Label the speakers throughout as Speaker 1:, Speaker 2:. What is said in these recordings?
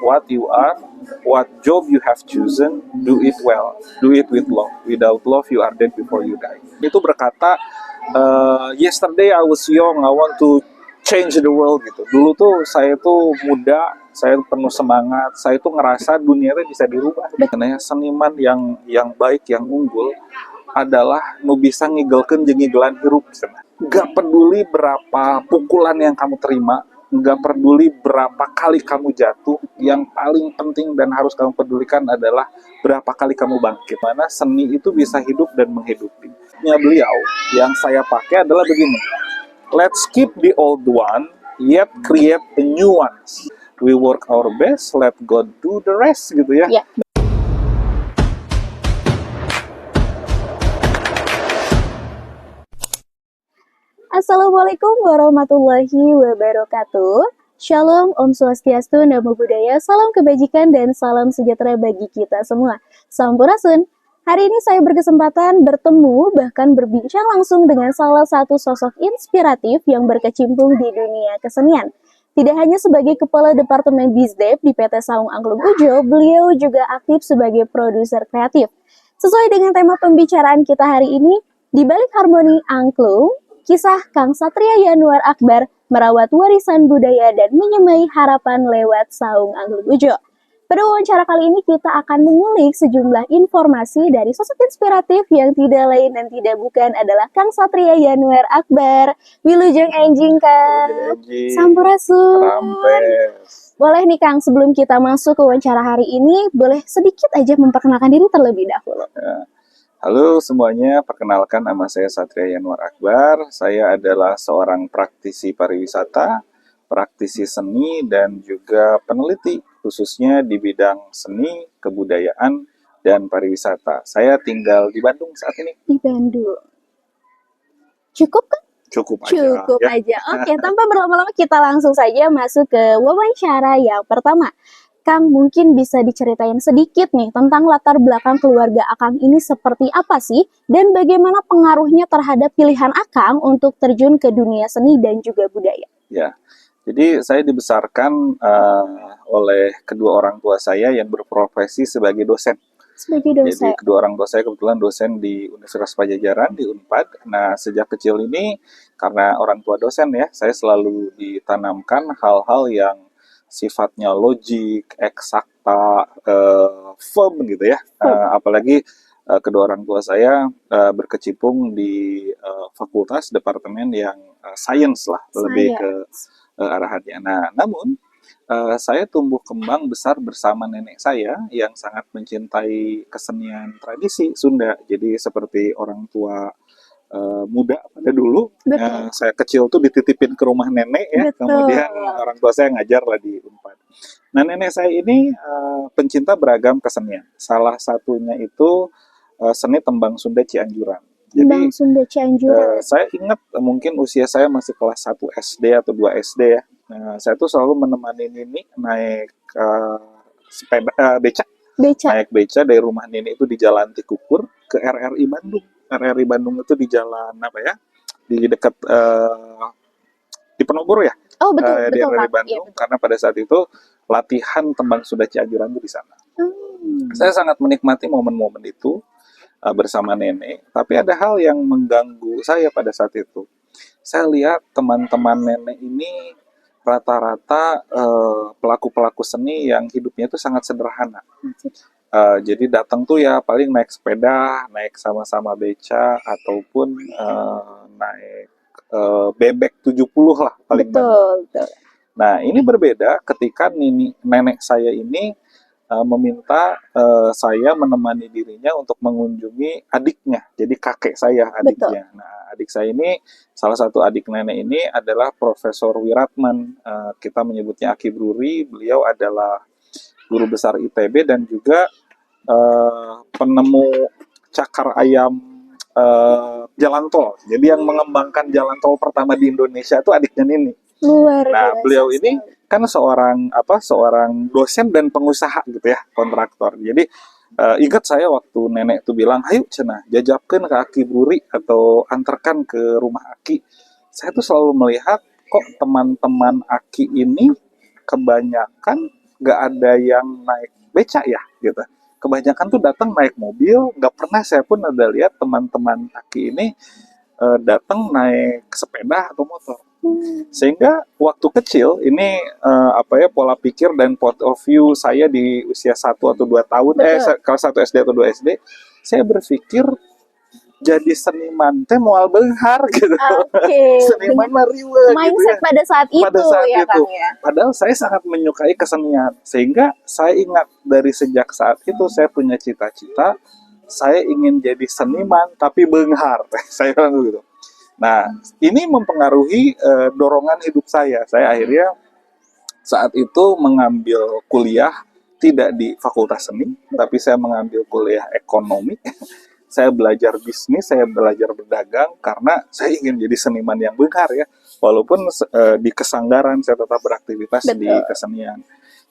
Speaker 1: what you are, what job you have chosen, do it well, do it with love. Without love, you are dead before you die. Itu berkata, yesterday I was young, I want to change the world gitu. Dulu tuh saya tuh muda, saya penuh semangat, saya tuh ngerasa dunia itu bisa dirubah. Karena seniman yang baik, yang unggul adalah nu bisa ngigelkeun jeung ngigelan hirup. Gak peduli berapa pukulan yang kamu terima, gak peduli berapa kali kamu jatuh, yang paling penting dan harus kamu pedulikan adalah berapa kali kamu bangkit. Mana seni itu bisa hidup dan menghidupi. Beliau yang saya pakai adalah begini. Let's keep the old one, yet create the new ones. We work our best, let God do the rest gitu ya.
Speaker 2: Yeah. Assalamualaikum warahmatullahi wabarakatuh. Shalom, Om Swastiastu, Namo Buddhaya, salam kebajikan dan salam sejahtera bagi kita semua. Sampurasun. Hari ini saya berkesempatan bertemu bahkan berbincang langsung dengan salah satu sosok inspiratif yang berkecimpung di dunia kesenian. Tidak hanya sebagai Kepala Departemen Bizdev di PT Saung Angklung Ujo, beliau juga aktif sebagai produser kreatif. Sesuai dengan tema pembicaraan kita hari ini, di balik harmoni angklung, kisah Kang Satria Yanuar Akbar merawat warisan budaya dan menyemai harapan lewat Saung Angklung Ujo. Pada wawancara kali ini kita akan mengulik sejumlah informasi dari sosok inspiratif yang tidak lain dan tidak bukan adalah Kang Satria Yanuar Akbar. Wilujeng enjing Kang. Sampurasun. Boleh nih Kang, sebelum kita masuk ke wawancara hari ini, boleh sedikit aja memperkenalkan diri terlebih dahulu.
Speaker 1: Halo semuanya, perkenalkan nama saya Satria Yanuar Akbar. Saya adalah seorang praktisi pariwisata, praktisi seni, dan juga peneliti khususnya di bidang seni, kebudayaan, dan pariwisata. Saya tinggal di Bandung saat ini.
Speaker 2: Di Bandung. Cukup kan?
Speaker 1: Cukup aja.
Speaker 2: Cukup aja. Oke, tanpa berlama-lama kita langsung saja masuk ke wawancara yang pertama. Kang, mungkin bisa diceritain sedikit nih tentang latar belakang keluarga Akang ini seperti apa sih? Dan bagaimana pengaruhnya terhadap pilihan Akang untuk terjun ke dunia seni dan juga budaya?
Speaker 1: Ya, jadi saya dibesarkan oleh kedua orang tua saya yang berprofesi sebagai dosen.
Speaker 2: Sebagai dosen.
Speaker 1: Jadi kedua orang tua saya kebetulan dosen di Universitas Padjadjaran di Unpad. Nah, sejak kecil ini karena orang tua dosen ya, saya selalu ditanamkan hal-hal yang sifatnya logik, eksakta, firm gitu ya. Apalagi kedua orang tua saya berkecimpung di fakultas departemen yang sains lah, lebih ke arahannya. Nah, namun saya tumbuh kembang besar bersama nenek saya yang sangat mencintai kesenian tradisi Sunda. Jadi seperti orang tua muda pada dulu, saya kecil tuh dititipin ke rumah nenek ya. Betul. Kemudian orang tua saya ngajar lah di Unpad. Nah, nenek saya ini pencinta beragam kesenian. Salah satunya itu seni tembang Sunda Cianjuran.
Speaker 2: Tembang Sunda Cianjuran.
Speaker 1: Saya ingat mungkin usia saya masih kelas 1 SD atau 2 SD ya. Nah, saya tuh selalu menemani Nini naik beca. Naik beca dari rumah Nini itu di Jalan Tikukur ke RRI Bandung. RRI Bandung itu di jalan apa ya? Di dekat di Penogoro ya.
Speaker 2: Oh betul,
Speaker 1: di RRI Bandung, ya, karena pada saat itu latihan tembang Sunda Cianjuran itu di sana. Saya sangat menikmati momen-momen itu bersama nenek, tapi ada hal yang mengganggu saya pada saat itu. Saya lihat teman-teman nenek ini rata-rata pelaku-pelaku seni yang hidupnya itu sangat sederhana. Jadi datang tuh ya paling naik sepeda, naik sama-sama beca, ataupun naik bebek 70 lah paling banyak. Nah, ini berbeda ketika nenek saya ini meminta saya menemani dirinya untuk mengunjungi adiknya, jadi kakek saya adiknya. Betul. Nah, adik saya ini, salah satu adik nenek ini adalah Profesor Wiratman, kita menyebutnya Aki Bruri. Beliau adalah guru besar ITB dan juga penemu cakar ayam jalan tol. Jadi yang mengembangkan jalan tol pertama di Indonesia itu adiknya Nini.
Speaker 2: Luar biasa.
Speaker 1: Nah, beliau ini kan seorang dosen dan pengusaha gitu ya, kontraktor. Jadi ingat saya waktu nenek tuh bilang, ayo cenah jajapkeun ke Aki Bruri atau antarkan ke rumah Aki. Saya tuh selalu melihat kok teman-teman Aki ini kebanyakan nggak ada yang naik beca ya gitu. Kebanyakan tuh datang naik mobil, nggak pernah saya pun ada lihat teman-teman kaki ini datang naik sepeda atau motor. Sehingga waktu kecil ini pola pikir dan point of view saya di usia 1 atau 2 tahun,
Speaker 2: Betul.
Speaker 1: kelas 1 SD atau 2 SD, saya berpikir jadi seniman teh moal beunghar gitu.
Speaker 2: Oke,
Speaker 1: Seniman
Speaker 2: dengan
Speaker 1: mah riweuh gitu ya.
Speaker 2: mindset pada saat itu
Speaker 1: Pada saat
Speaker 2: ya
Speaker 1: itu.
Speaker 2: Kang ya.
Speaker 1: Padahal saya sangat menyukai kesenian. Sehingga saya ingat dari sejak saat itu saya punya cita-cita, saya ingin jadi seniman tapi beunghar. Saya bilang gitu. Nah, ini mempengaruhi dorongan hidup saya. Saya akhirnya saat itu mengambil kuliah tidak di Fakultas Seni, tapi saya mengambil kuliah ekonomi. Saya belajar bisnis, saya belajar berdagang karena saya ingin jadi seniman yang benar ya. Walaupun di kesanggaran saya tetap beraktivitas di
Speaker 2: Betul.
Speaker 1: kesenian.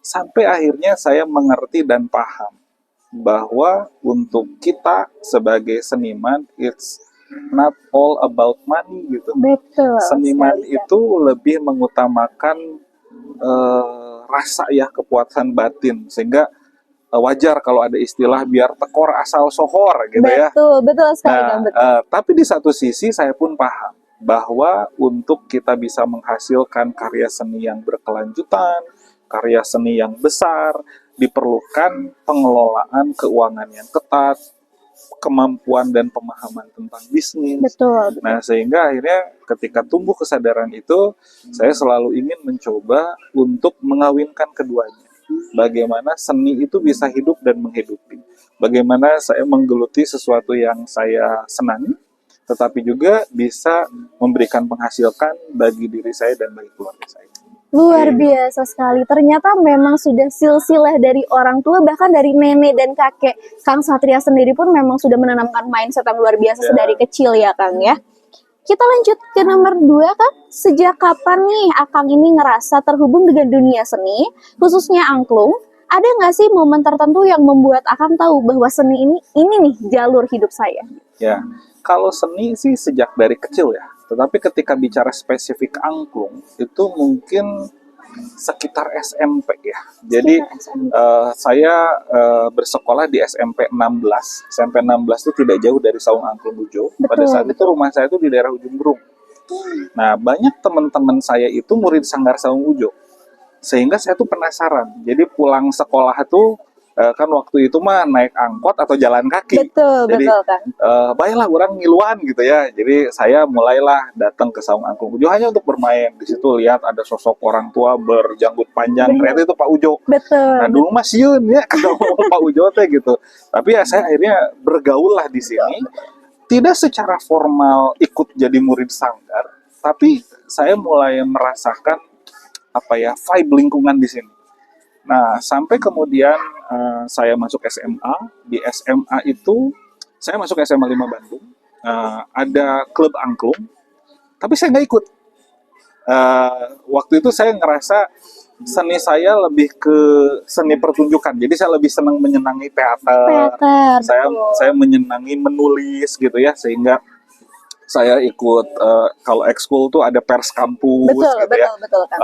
Speaker 1: Sampai akhirnya saya mengerti dan paham bahwa untuk kita sebagai seniman, it's not all about money gitu.
Speaker 2: Betul
Speaker 1: Seniman
Speaker 2: sekali, Kang.
Speaker 1: itu lebih mengutamakan rasa ya, kepuasan batin, sehingga wajar kalau ada istilah biar tekor asal sohor gitu ya.
Speaker 2: Betul sekali Kang,
Speaker 1: Nah,
Speaker 2: betul.
Speaker 1: tapi di satu sisi saya pun paham bahwa untuk kita bisa menghasilkan karya seni yang berkelanjutan, karya seni yang besar, diperlukan pengelolaan keuangan yang ketat, kemampuan dan pemahaman tentang bisnis.
Speaker 2: Betul.
Speaker 1: Nah, sehingga akhirnya ketika tumbuh kesadaran itu, saya selalu ingin mencoba untuk mengawinkan keduanya. Bagaimana seni itu bisa hidup dan menghidupi. Bagaimana saya menggeluti sesuatu yang saya senangi, tetapi juga bisa memberikan penghasilan bagi diri saya dan bagi keluarga saya.
Speaker 2: Luar biasa sekali. Ternyata memang sudah silsilah dari orang tua, bahkan dari nenek dan kakek. Kang Satria sendiri pun memang sudah menanamkan mindset yang luar biasa sedari kecil ya Kang ya. Kita lanjut ke nomor 2 Kang. Sejak kapan nih Akang ini ngerasa terhubung dengan dunia seni, khususnya angklung? Ada nggak sih momen tertentu yang membuat Akang tahu bahwa seni ini nih jalur hidup saya?
Speaker 1: Ya, kalau seni sih sejak dari kecil ya. Tetapi ketika bicara spesifik angklung, itu mungkin sekitar SMP ya. Jadi saya bersekolah di SMP 16. SMP 16 itu tidak jauh dari Saung Angklung Ujo. Pada saat itu rumah saya itu di daerah Ujung Berung. Nah, banyak teman-teman saya itu murid Sanggar Saung Ujo. Sehingga saya tuh penasaran. Jadi pulang sekolah tuh kan waktu itu mah naik angkot atau jalan kaki. Jadi,
Speaker 2: Betul kan.
Speaker 1: baiklah orang ngiluan gitu ya. Jadi saya mulailah datang ke Saung Angklung Ujo hanya untuk bermain. Di situ lihat ada sosok orang tua berjanggut panjang. Ternyata itu Pak Ujo.
Speaker 2: Betul.
Speaker 1: Nah dulu mah sieun ya ketemu Pak Ujo teh gitu. Tapi ya saya akhirnya bergaul lah di sini. Tidak secara formal ikut jadi murid sanggar, tapi saya mulai merasakan vibe lingkungan di sini. Nah, sampai kemudian saya masuk SMA. Di SMA itu, saya masuk SMA 5 Bandung. Ada klub angklung, tapi saya nggak ikut. Waktu itu saya ngerasa seni saya lebih ke seni pertunjukan. Jadi saya lebih senang menyenangi teater. Saya menyenangi menulis gitu ya, sehingga saya ikut kalau ekskul tuh ada pers kampus gitu ya.
Speaker 2: Betul kan.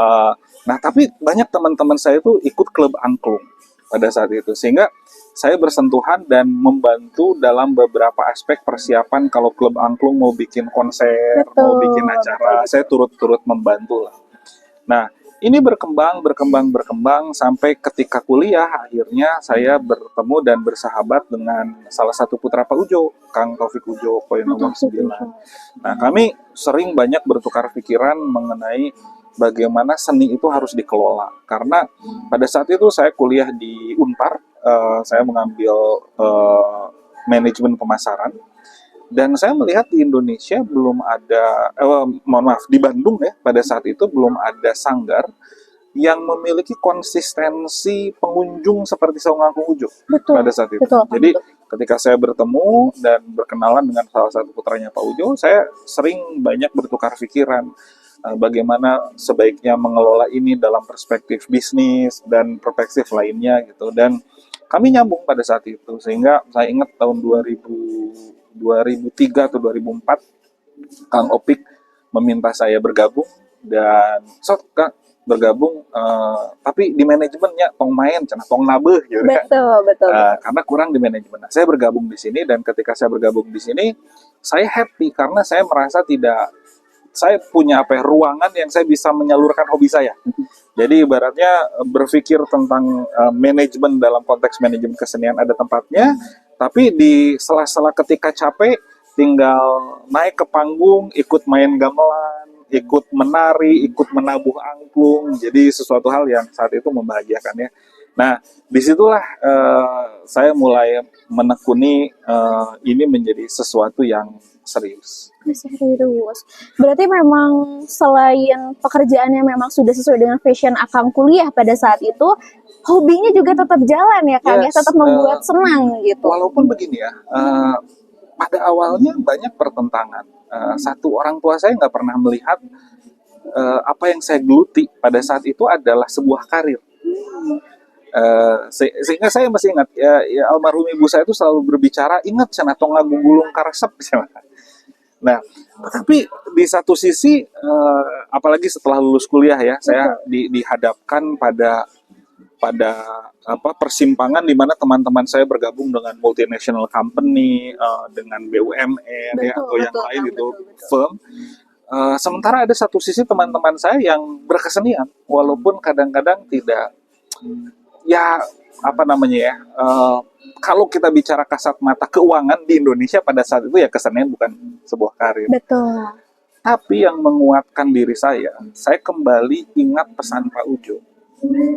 Speaker 1: Nah, tapi banyak teman-teman saya itu ikut klub angklung pada saat itu, sehingga saya bersentuhan dan membantu dalam beberapa aspek persiapan kalau klub angklung mau bikin konser, mau bikin acara, saya turut-turut membantu lah. Nah, ini berkembang sampai ketika kuliah akhirnya saya bertemu dan bersahabat dengan salah satu putra Pak Ujo, Kang Taufik Ujo, poin nomor 9. Nah, kami sering banyak bertukar pikiran mengenai bagaimana seni itu harus dikelola. Karena pada saat itu saya kuliah di Unpar, saya mengambil manajemen pemasaran. Dan saya melihat di Indonesia belum ada, di Bandung ya, pada saat itu belum ada sanggar yang memiliki konsistensi pengunjung seperti Saung Angklung Ujo pada saat itu. Jadi ketika saya bertemu dan berkenalan dengan salah satu putranya Pak Ujo, saya sering banyak bertukar pikiran bagaimana sebaiknya mengelola ini dalam perspektif bisnis dan perspektif lainnya gitu. Dan kami nyambung pada saat itu, sehingga saya ingat tahun 2003 atau 2004 Kang Opik meminta saya bergabung dan bergabung, tapi di manajemennya tong main, cenah tong nabeh gitu kan.
Speaker 2: Betul.
Speaker 1: Karena kurang di manajemen. Nah, saya bergabung di sini dan ketika saya bergabung di sini, saya happy karena saya merasa saya punya apa ya, ruangan yang saya bisa menyalurkan hobi saya. Jadi ibaratnya berpikir tentang manajemen dalam konteks manajemen kesenian ada tempatnya, tapi di sela-sela ketika capek tinggal naik ke panggung, ikut main gamelan, ikut menari, ikut menabuh angklung. Jadi sesuatu hal yang saat itu membahagiakan ya. Nah, disitulah saya mulai menekuni ini menjadi sesuatu yang serius.
Speaker 2: Serius. Berarti memang selain pekerjaannya memang sudah sesuai dengan passion Akang kuliah pada saat itu, hobinya juga tetap jalan ya Kang ya,
Speaker 1: Yes,
Speaker 2: tetap membuat senang gitu.
Speaker 1: walaupun begini ya, pada awalnya banyak pertentangan. Satu, orang tua saya nggak pernah melihat apa yang saya geluti pada saat itu adalah sebuah karir. Sehingga saya masih ingat ya, almarhum ibu saya itu selalu berbicara, ingat cenah tong ngagugulung karesep. Nah, tapi di satu sisi, apalagi setelah lulus kuliah ya, saya dihadapkan pada apa persimpangan di mana teman-teman saya bergabung dengan multinational company, dengan BUMN ya atau yang lain
Speaker 2: Kang,
Speaker 1: itu
Speaker 2: betul.
Speaker 1: firm. Sementara ada satu sisi teman-teman saya yang berkesenian, walaupun kadang-kadang tidak, ya apa namanya ya, kalau kita bicara kasat mata keuangan di Indonesia pada saat itu ya kesenian bukan sebuah karir.
Speaker 2: Betul.
Speaker 1: Tapi yang menguatkan diri saya kembali ingat pesan Pak Ujo.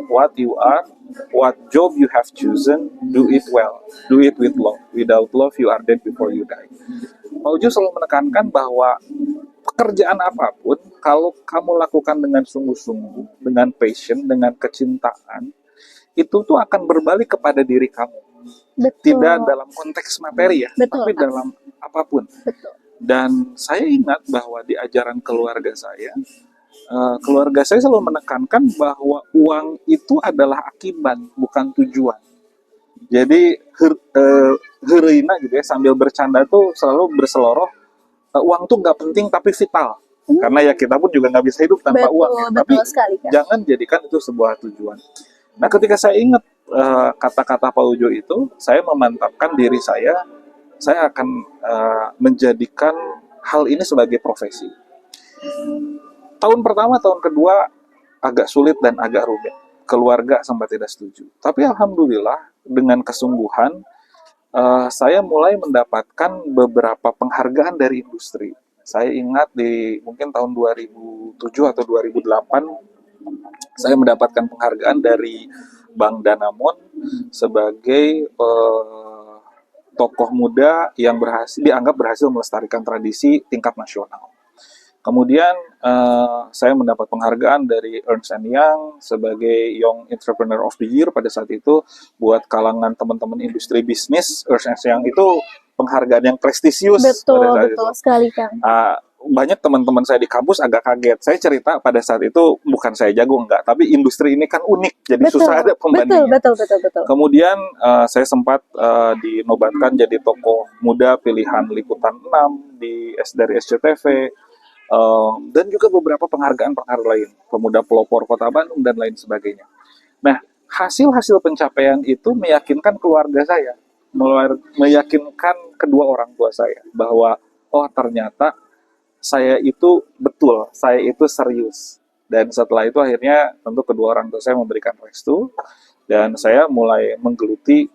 Speaker 1: What you are, what job you have chosen, do it well, do it with love. Without love, you are dead before you die. Pak Ujo selalu menekankan bahwa pekerjaan apapun, kalau kamu lakukan dengan sungguh-sungguh, dengan passion, dengan kecintaan, itu tuh akan berbalik kepada diri kamu.
Speaker 2: Betul.
Speaker 1: Tidak dalam konteks materi ya,
Speaker 2: Betul,
Speaker 1: tapi
Speaker 2: Kak.
Speaker 1: dalam apapun.
Speaker 2: Betul.
Speaker 1: Dan saya ingat bahwa di ajaran keluarga saya selalu menekankan bahwa uang itu adalah akibat, bukan tujuan. Jadi heureuina gitu ya, sambil bercanda tuh selalu berseloroh, uang tuh nggak penting tapi vital. Karena ya kita pun juga nggak bisa hidup tanpa uang ya. Tapi
Speaker 2: Betul sekali Kak.
Speaker 1: jangan jadikan itu sebuah tujuan. Nah, ketika saya ingat kata-kata Pak Ujo itu, saya memantapkan diri saya akan menjadikan hal ini sebagai profesi. Tahun pertama, tahun kedua agak sulit dan agak rumit. Keluarga sempat tidak setuju. Tapi alhamdulillah dengan kesungguhan saya mulai mendapatkan beberapa penghargaan dari industri. Saya ingat di mungkin tahun 2007 atau 2008 saya mendapatkan penghargaan dari Bank Danamon sebagai tokoh muda yang dianggap berhasil melestarikan tradisi tingkat nasional. Kemudian saya mendapat penghargaan dari Ernst & Young sebagai Young Entrepreneur of the Year pada saat itu. Buat kalangan teman-teman industri bisnis, Ernst & Young itu penghargaan yang prestisius pada saat itu.
Speaker 2: Betul sekali Kang.
Speaker 1: Banyak teman-teman saya di kampus agak kaget. Saya cerita pada saat itu bukan saya jago enggak, tapi industri ini kan unik, jadi susah ada pembandingnya.
Speaker 2: Betul.
Speaker 1: Kemudian saya sempat dinobatkan jadi tokoh muda pilihan Liputan 6 dari SCTV. Dan juga beberapa penghargaan lain, pemuda pelopor Kota Bandung dan lain sebagainya. Nah, hasil pencapaian itu meyakinkan keluarga saya, meyakinkan kedua orang tua saya bahwa oh ternyata saya itu betul, saya itu serius. Dan setelah itu akhirnya tentu kedua orang tua saya memberikan restu dan saya mulai menggeluti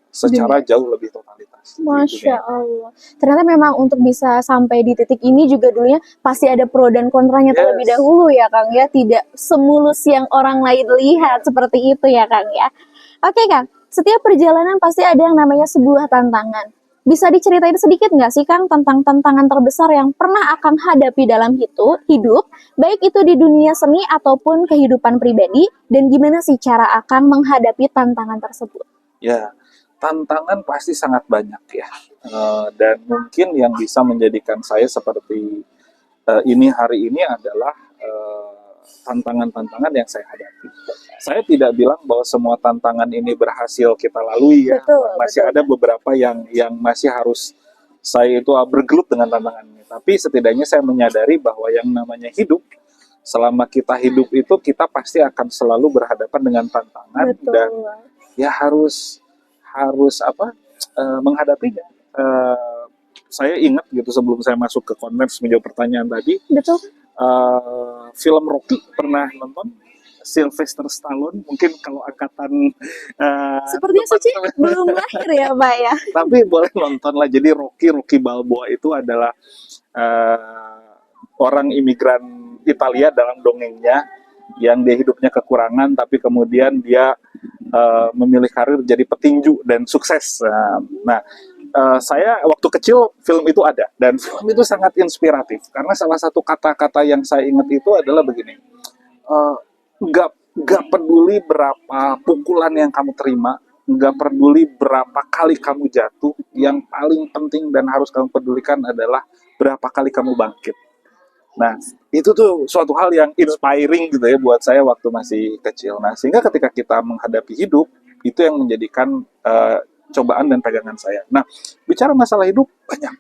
Speaker 1: secara jauh lebih totalitas.
Speaker 2: Masya Allah. Ternyata memang untuk bisa sampai di titik ini juga dulunya pasti ada pro dan kontranya terlebih dahulu ya Kang ya. Tidak semulus yang orang lain lihat seperti itu ya Kang ya. Oke Kang, setiap perjalanan pasti ada yang namanya sebuah tantangan. Bisa diceritain sedikit nggak sih Kang tentang tantangan terbesar yang pernah Akang hadapi dalam hidup, baik itu di dunia seni ataupun kehidupan pribadi, dan gimana sih cara Akang menghadapi tantangan tersebut?
Speaker 1: Ya, tantangan pasti sangat banyak ya, dan mungkin yang bisa menjadikan saya seperti ini hari ini adalah tantangan-tantangan yang saya hadapi. Saya tidak bilang bahwa semua tantangan ini berhasil kita lalui ya, masih ada beberapa yang masih harus saya itu bergelut dengan tantangan ini. Tapi setidaknya saya menyadari bahwa yang namanya hidup selama kita hidup itu kita pasti akan selalu berhadapan dengan tantangan
Speaker 2: Betul.
Speaker 1: dan ya harus menghadapinya. Saya ingat gitu sebelum saya masuk ke Converse menjawab pertanyaan tadi,
Speaker 2: Betul.
Speaker 1: film Rocky pernah nonton? Sylvester Stallone, mungkin kalau angkatan
Speaker 2: Sepertinya Suci belum lahir ya Pak ya.
Speaker 1: tapi boleh nonton lah. Jadi Rocky Balboa itu adalah orang imigran Italia dalam dongengnya yang dia hidupnya kekurangan tapi kemudian dia memilih karir jadi petinju dan sukses. Nah, saya waktu kecil film itu ada dan film itu sangat inspiratif karena salah satu kata-kata yang saya ingat itu adalah begini. Nggak peduli berapa pukulan yang kamu terima, nggak peduli berapa kali kamu jatuh, yang paling penting dan harus kamu pedulikan adalah berapa kali kamu bangkit. Nah, itu tuh suatu hal yang inspiring gitu ya buat saya waktu masih kecil. Nah, sehingga ketika kita menghadapi hidup, itu yang menjadikan cobaan dan pegangan saya. Nah, bicara masalah hidup, banyak.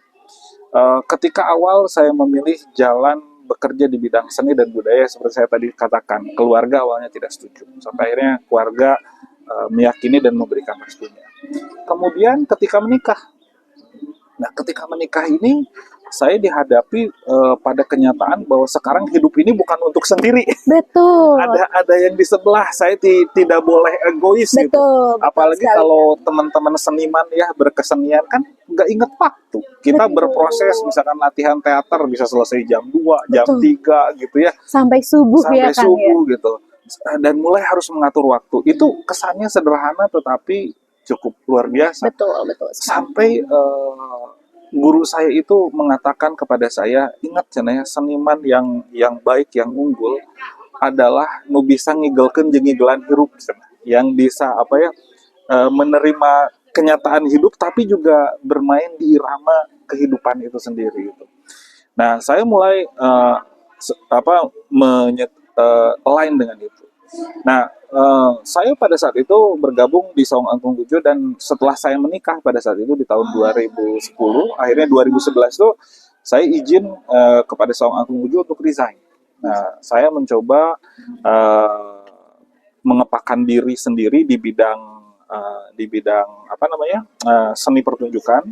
Speaker 1: Ketika awal saya memilih jalan bekerja di bidang seni dan budaya, seperti saya tadi katakan, keluarga awalnya tidak setuju. Sampai akhirnya keluarga meyakini dan memberikan restunya. Kemudian ketika menikah, nah ketika menikah ini saya dihadapi pada kenyataan bahwa sekarang hidup ini bukan untuk sendiri.
Speaker 2: Betul.
Speaker 1: Ada yang di sebelah, saya tidak boleh egois gitu.
Speaker 2: Betul.
Speaker 1: Apalagi
Speaker 2: sekali.
Speaker 1: kalau teman-teman seniman ya berkesenian kan nggak inget waktu. Kita
Speaker 2: Betul.
Speaker 1: berproses, misalkan latihan teater bisa selesai jam 2, jam
Speaker 2: Betul.
Speaker 1: 3 gitu ya.
Speaker 2: Sampai subuh
Speaker 1: Sampai
Speaker 2: ya kan
Speaker 1: subuh gitu. Dan mulai harus mengatur waktu. Itu kesannya sederhana tetapi cukup luar biasa.
Speaker 2: Betul, betul.
Speaker 1: Sampai guru saya itu mengatakan kepada saya, ingat cenah ya, seniman yang baik, yang unggul adalah nu bisa ngigelkeun jeung ngigelan hirup cenah. Yang bisa menerima kenyataan hidup tapi juga bermain di irama kehidupan itu sendiri gitu. Nah, saya mulai align dengan itu. Nah, saya pada saat itu bergabung di Saung Angklung Gujo dan setelah saya menikah pada saat itu di tahun 2010, akhirnya 2011 itu saya izin kepada Saung Angklung Gujo untuk resign. Nah, saya mencoba mengepakkan diri sendiri di bidang seni pertunjukan.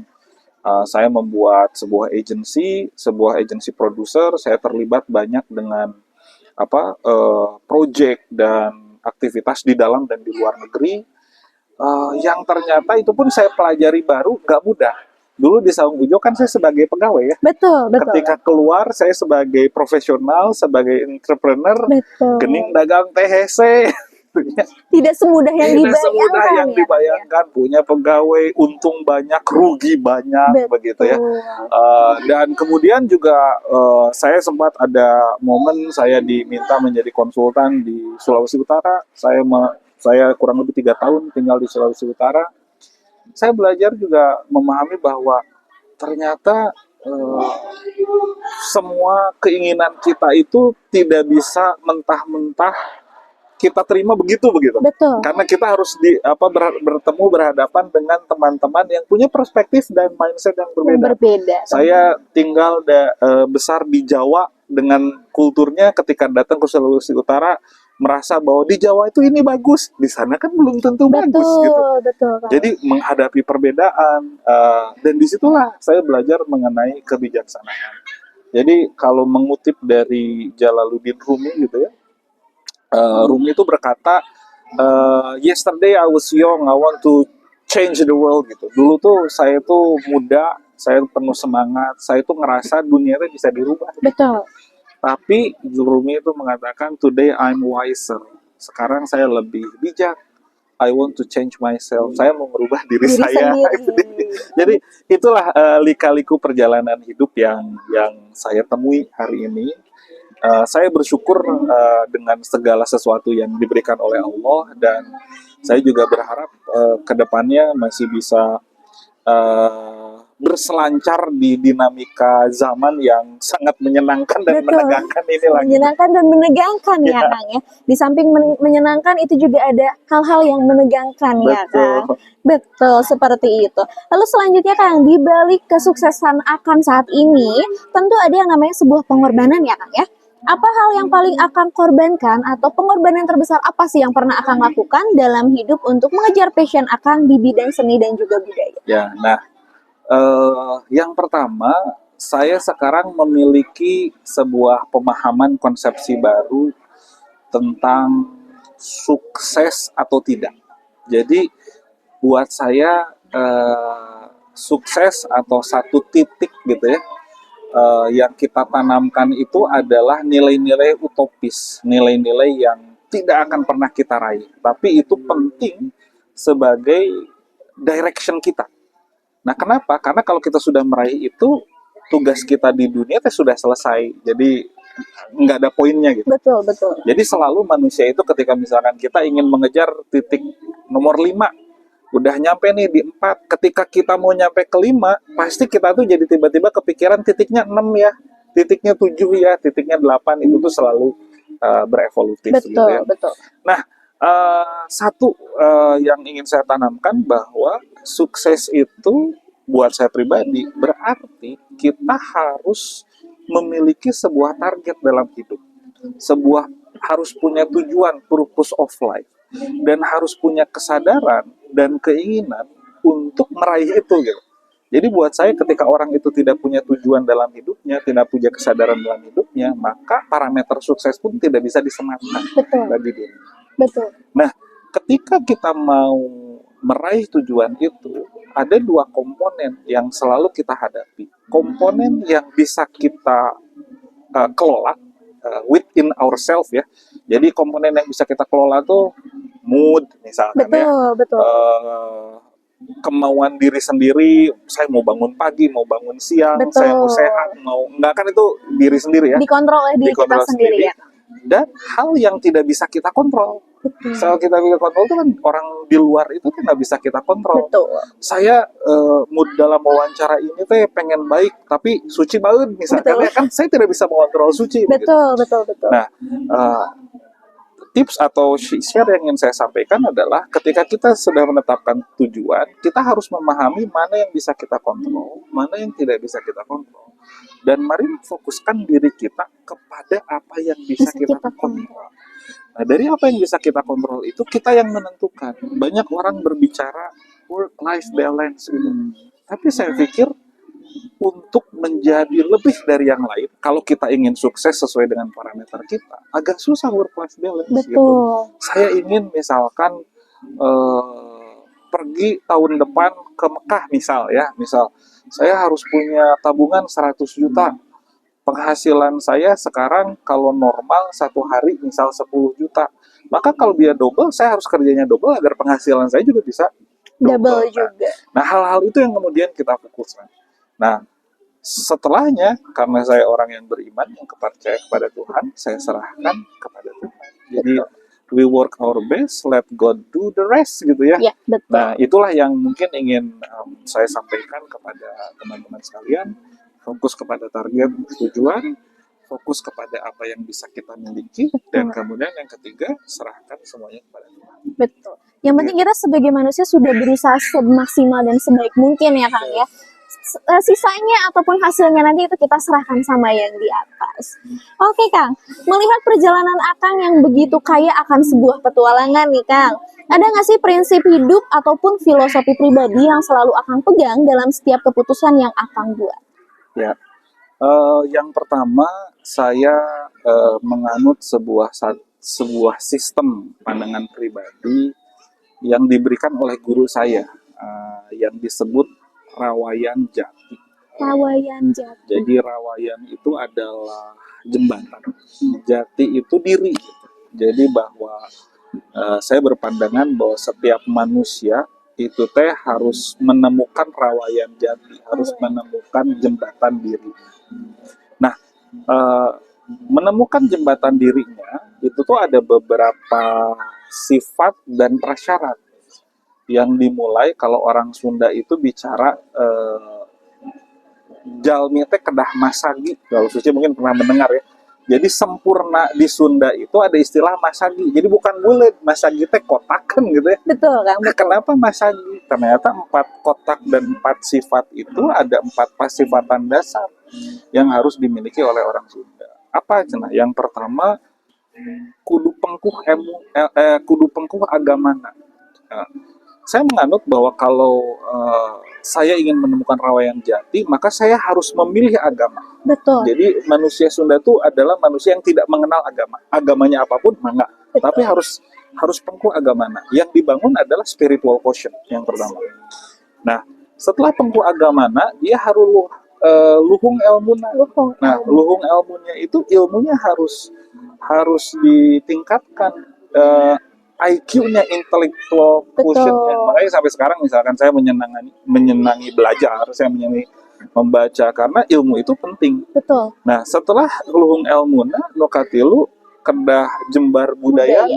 Speaker 1: Saya membuat sebuah agensi produser. Saya terlibat banyak dengan project dan aktivitas di dalam dan di luar negeri. Yang ternyata itu pun saya pelajari baru, gak mudah. Dulu di Saung Gujo kan saya sebagai pegawai ya.
Speaker 2: Betul.
Speaker 1: Ketika keluar saya sebagai profesional, sebagai entrepreneur,
Speaker 2: Betul.
Speaker 1: gening dagang THC.
Speaker 2: Tidak semudah yang
Speaker 1: Tidak semudah yang
Speaker 2: ya.
Speaker 1: dibayangkan. Punya pegawai, untung banyak, rugi banyak, begitu ya. Dan kemudian juga saya sempat ada momen saya diminta menjadi konsultan di Sulawesi Utara. Saya kurang lebih 3 tahun tinggal di Sulawesi Utara. Saya belajar juga memahami bahwa ternyata semua keinginan kita itu tidak bisa mentah-mentah kita terima begitu.
Speaker 2: Betul.
Speaker 1: Karena kita harus berhadapan dengan teman-teman yang punya perspektif dan mindset yang berbeda. Saya tinggal besar di Jawa dengan kulturnya, ketika datang ke Sulawesi Utara merasa bahwa di Jawa itu ini bagus, di sana kan belum tentu bagus gitu.
Speaker 2: Betul.
Speaker 1: Jadi menghadapi perbedaan dan disitulah saya belajar mengenai kebijaksanaan. Jadi kalau mengutip dari Jalaluddin Rumi gitu ya, Rumi itu berkata, yesterday I was young, I want to change the world gitu. Dulu tuh saya tuh muda, saya penuh semangat, saya tuh ngerasa dunia itu bisa dirubah.
Speaker 2: Betul.
Speaker 1: Tapi Rumi itu mengatakan, today I'm wiser. Sekarang saya lebih bijak. I want to change myself. Saya mau merubah diri saya. Jadi itulah lika-liku perjalanan hidup yang saya temui hari ini. Saya bersyukur dengan segala sesuatu yang diberikan oleh Allah, dan saya juga berharap kedepannya masih bisa berselancar di dinamika zaman yang sangat menyenangkan dan menegangkan ini lagi.
Speaker 2: Menyenangkan dan menegangkan ya Kang ya. Di samping menyenangkan itu juga ada hal-hal yang menegangkan ya Kang. Betul, seperti itu. Lalu selanjutnya Kang, di balik kesuksesan Akang saat ini, tentu ada yang namanya sebuah pengorbanan ya Kang ya. Apa hal yang paling Akang korbankan atau pengorbanan terbesar apa sih yang pernah Akang lakukan dalam hidup untuk mengejar passion Akang di bidang seni dan juga budaya?
Speaker 1: Ya, nah, yang pertama, saya sekarang memiliki sebuah pemahaman konsepsi baru tentang sukses atau tidak. Jadi buat saya sukses atau satu titik gitu ya, yang kita tanamkan itu adalah nilai-nilai utopis, nilai-nilai yang tidak akan pernah kita raih, tapi itu penting sebagai direction kita. Nah, kenapa? Karena kalau kita sudah meraih itu, tugas kita di dunia itu sudah selesai. Jadi nggak ada poinnya gitu.
Speaker 2: Betul, betul.
Speaker 1: Jadi selalu manusia itu ketika misalkan kita ingin mengejar titik nomor 5, udah nyampe nih di 4, ketika kita mau nyampe ke 5, pasti kita tuh jadi tiba-tiba kepikiran titiknya 6 ya, titiknya 7 ya, titiknya 8, itu tuh selalu berevolutif
Speaker 2: Betul,
Speaker 1: gitu ya.
Speaker 2: betul.
Speaker 1: Nah, satu yang ingin saya tanamkan bahwa sukses itu buat saya pribadi berarti kita harus memiliki sebuah target dalam hidup, sebuah harus punya tujuan, purpose of life, dan harus punya kesadaran dan keinginan untuk meraih itu gitu. Jadi buat saya ketika orang itu tidak punya tujuan dalam hidupnya, tidak punya kesadaran dalam hidupnya, maka parameter sukses pun tidak bisa disematkan
Speaker 2: Betul.
Speaker 1: bagi diri.
Speaker 2: Betul.
Speaker 1: Nah, ketika kita mau meraih tujuan itu, ada dua komponen yang selalu kita hadapi. Komponen yang bisa kita kelola within ourselves ya. Jadi komponen yang bisa kita kelola tuh mood misalkan ya.
Speaker 2: Betul, betul.
Speaker 1: Kemauan diri sendiri, saya mau bangun pagi, mau bangun siang,
Speaker 2: Betul.
Speaker 1: saya mau sehat, mau enggak, kan itu diri sendiri ya.
Speaker 2: Dikontrol oleh diri kita
Speaker 1: Dikontrol
Speaker 2: sendiri ya.
Speaker 1: Dan hal yang tidak bisa kita kontrol. Soal kita bisa kontrol itu kan orang di luar itu kan nggak bisa kita kontrol.
Speaker 2: Betul.
Speaker 1: Saya mood dalam wawancara ini teh pengen baik tapi suci banget misalkan
Speaker 2: Betul.
Speaker 1: ya, kan saya tidak bisa mengontrol suci.
Speaker 2: Betul,
Speaker 1: Begitu.
Speaker 2: betul, betul.
Speaker 1: Nah, tips atau share yang ingin saya sampaikan adalah ketika kita sudah menetapkan tujuan, kita harus memahami mana yang bisa kita kontrol, mana yang tidak bisa kita kontrol. Dan mari fokuskan diri kita kepada apa yang bisa kita kontrol. Nah, dari apa yang bisa kita kontrol itu kita yang menentukan. Banyak orang berbicara work-life balance gitu. Tapi saya pikir untuk menjadi lebih dari yang lain, kalau kita ingin sukses sesuai dengan parameter kita, agak susah work-life balance.
Speaker 2: Betul.
Speaker 1: Gitu. Saya ingin misalkan pergi tahun depan ke Mekah misal ya, misal saya harus punya tabungan 100 juta. Penghasilan saya sekarang kalau normal satu hari misal 10 juta. Maka kalau dia double, saya harus kerjanya double agar penghasilan saya juga bisa
Speaker 2: double juga.
Speaker 1: Nah, hal-hal itu yang kemudian kita fokuskan. Nah, setelahnya, karena saya orang yang beriman, yang percaya kepada Tuhan, saya serahkan kepada Tuhan. Jadi, we work our best, let God do the rest, gitu ya.
Speaker 2: Ya, betul.
Speaker 1: Nah, itulah yang mungkin ingin saya sampaikan kepada teman-teman sekalian. Fokus kepada target tujuan, fokus kepada apa yang bisa kita miliki, dan kemudian yang ketiga, serahkan semuanya kepada Tuhan.
Speaker 2: Betul. Yang penting kita sebagai manusia sudah berusaha semaksimal dan sebaik mungkin ya Kang ya. Sisanya ataupun hasilnya nanti itu kita serahkan sama yang di atas. Oke Kang, melihat perjalanan Akang yang begitu kaya akan sebuah petualangan nih Kang, ada nggak sih prinsip hidup ataupun filosofi pribadi yang selalu Akang pegang dalam setiap keputusan yang Akang buat?
Speaker 1: Ya, yang pertama saya menganut sebuah sistem pandangan pribadi yang diberikan oleh guru saya yang disebut Rawayan Jati.
Speaker 2: Rawayan Jati.
Speaker 1: Jadi Rawayan itu adalah jembatan, Jati itu diri. Jadi bahwa saya berpandangan bahwa setiap manusia itu teh harus menemukan rawayan jati, harus menemukan jembatan diri. Nah, menemukan jembatan dirinya itu tuh ada beberapa sifat dan prasyarat yang dimulai kalau orang Sunda itu bicara jalmi teh kedah masagi. Kalau suci mungkin pernah mendengar ya. Jadi sempurna di Sunda itu ada istilah masagi. Jadi bukan bulat, masagi teh kotakan gitu ya.
Speaker 2: Betul Kang.
Speaker 1: Nah, kenapa masagi? Ternyata 4 kotak dan 4 sifat itu ada 4 pasifatan dasar yang harus dimiliki oleh orang Sunda. Apa cenah? Yang pertama kudu pengkuh agamana. Nah, saya menganut bahwa kalau saya ingin menemukan rawa yang jati, maka saya harus memilih agama.
Speaker 2: Betul.
Speaker 1: Jadi manusia Sunda itu adalah manusia yang tidak mengenal agama. Agamanya apapun, enggak. Tapi harus pengkuh agamana. Yang dibangun adalah spiritual quotient yang pertama. Nah, setelah pengkuh agamana, dia harus luhung elmuna. Nah, luhung elmunya itu ilmunya harus ditingkatkan. IQ-nya, intellectual quotient-nya. Makanya sampai sekarang misalkan saya menyenangi belajar, saya menyenangi membaca karena ilmu itu penting.
Speaker 2: Betul.
Speaker 1: Nah, setelah luhung elmuna nokatilu kedah jembar budaya.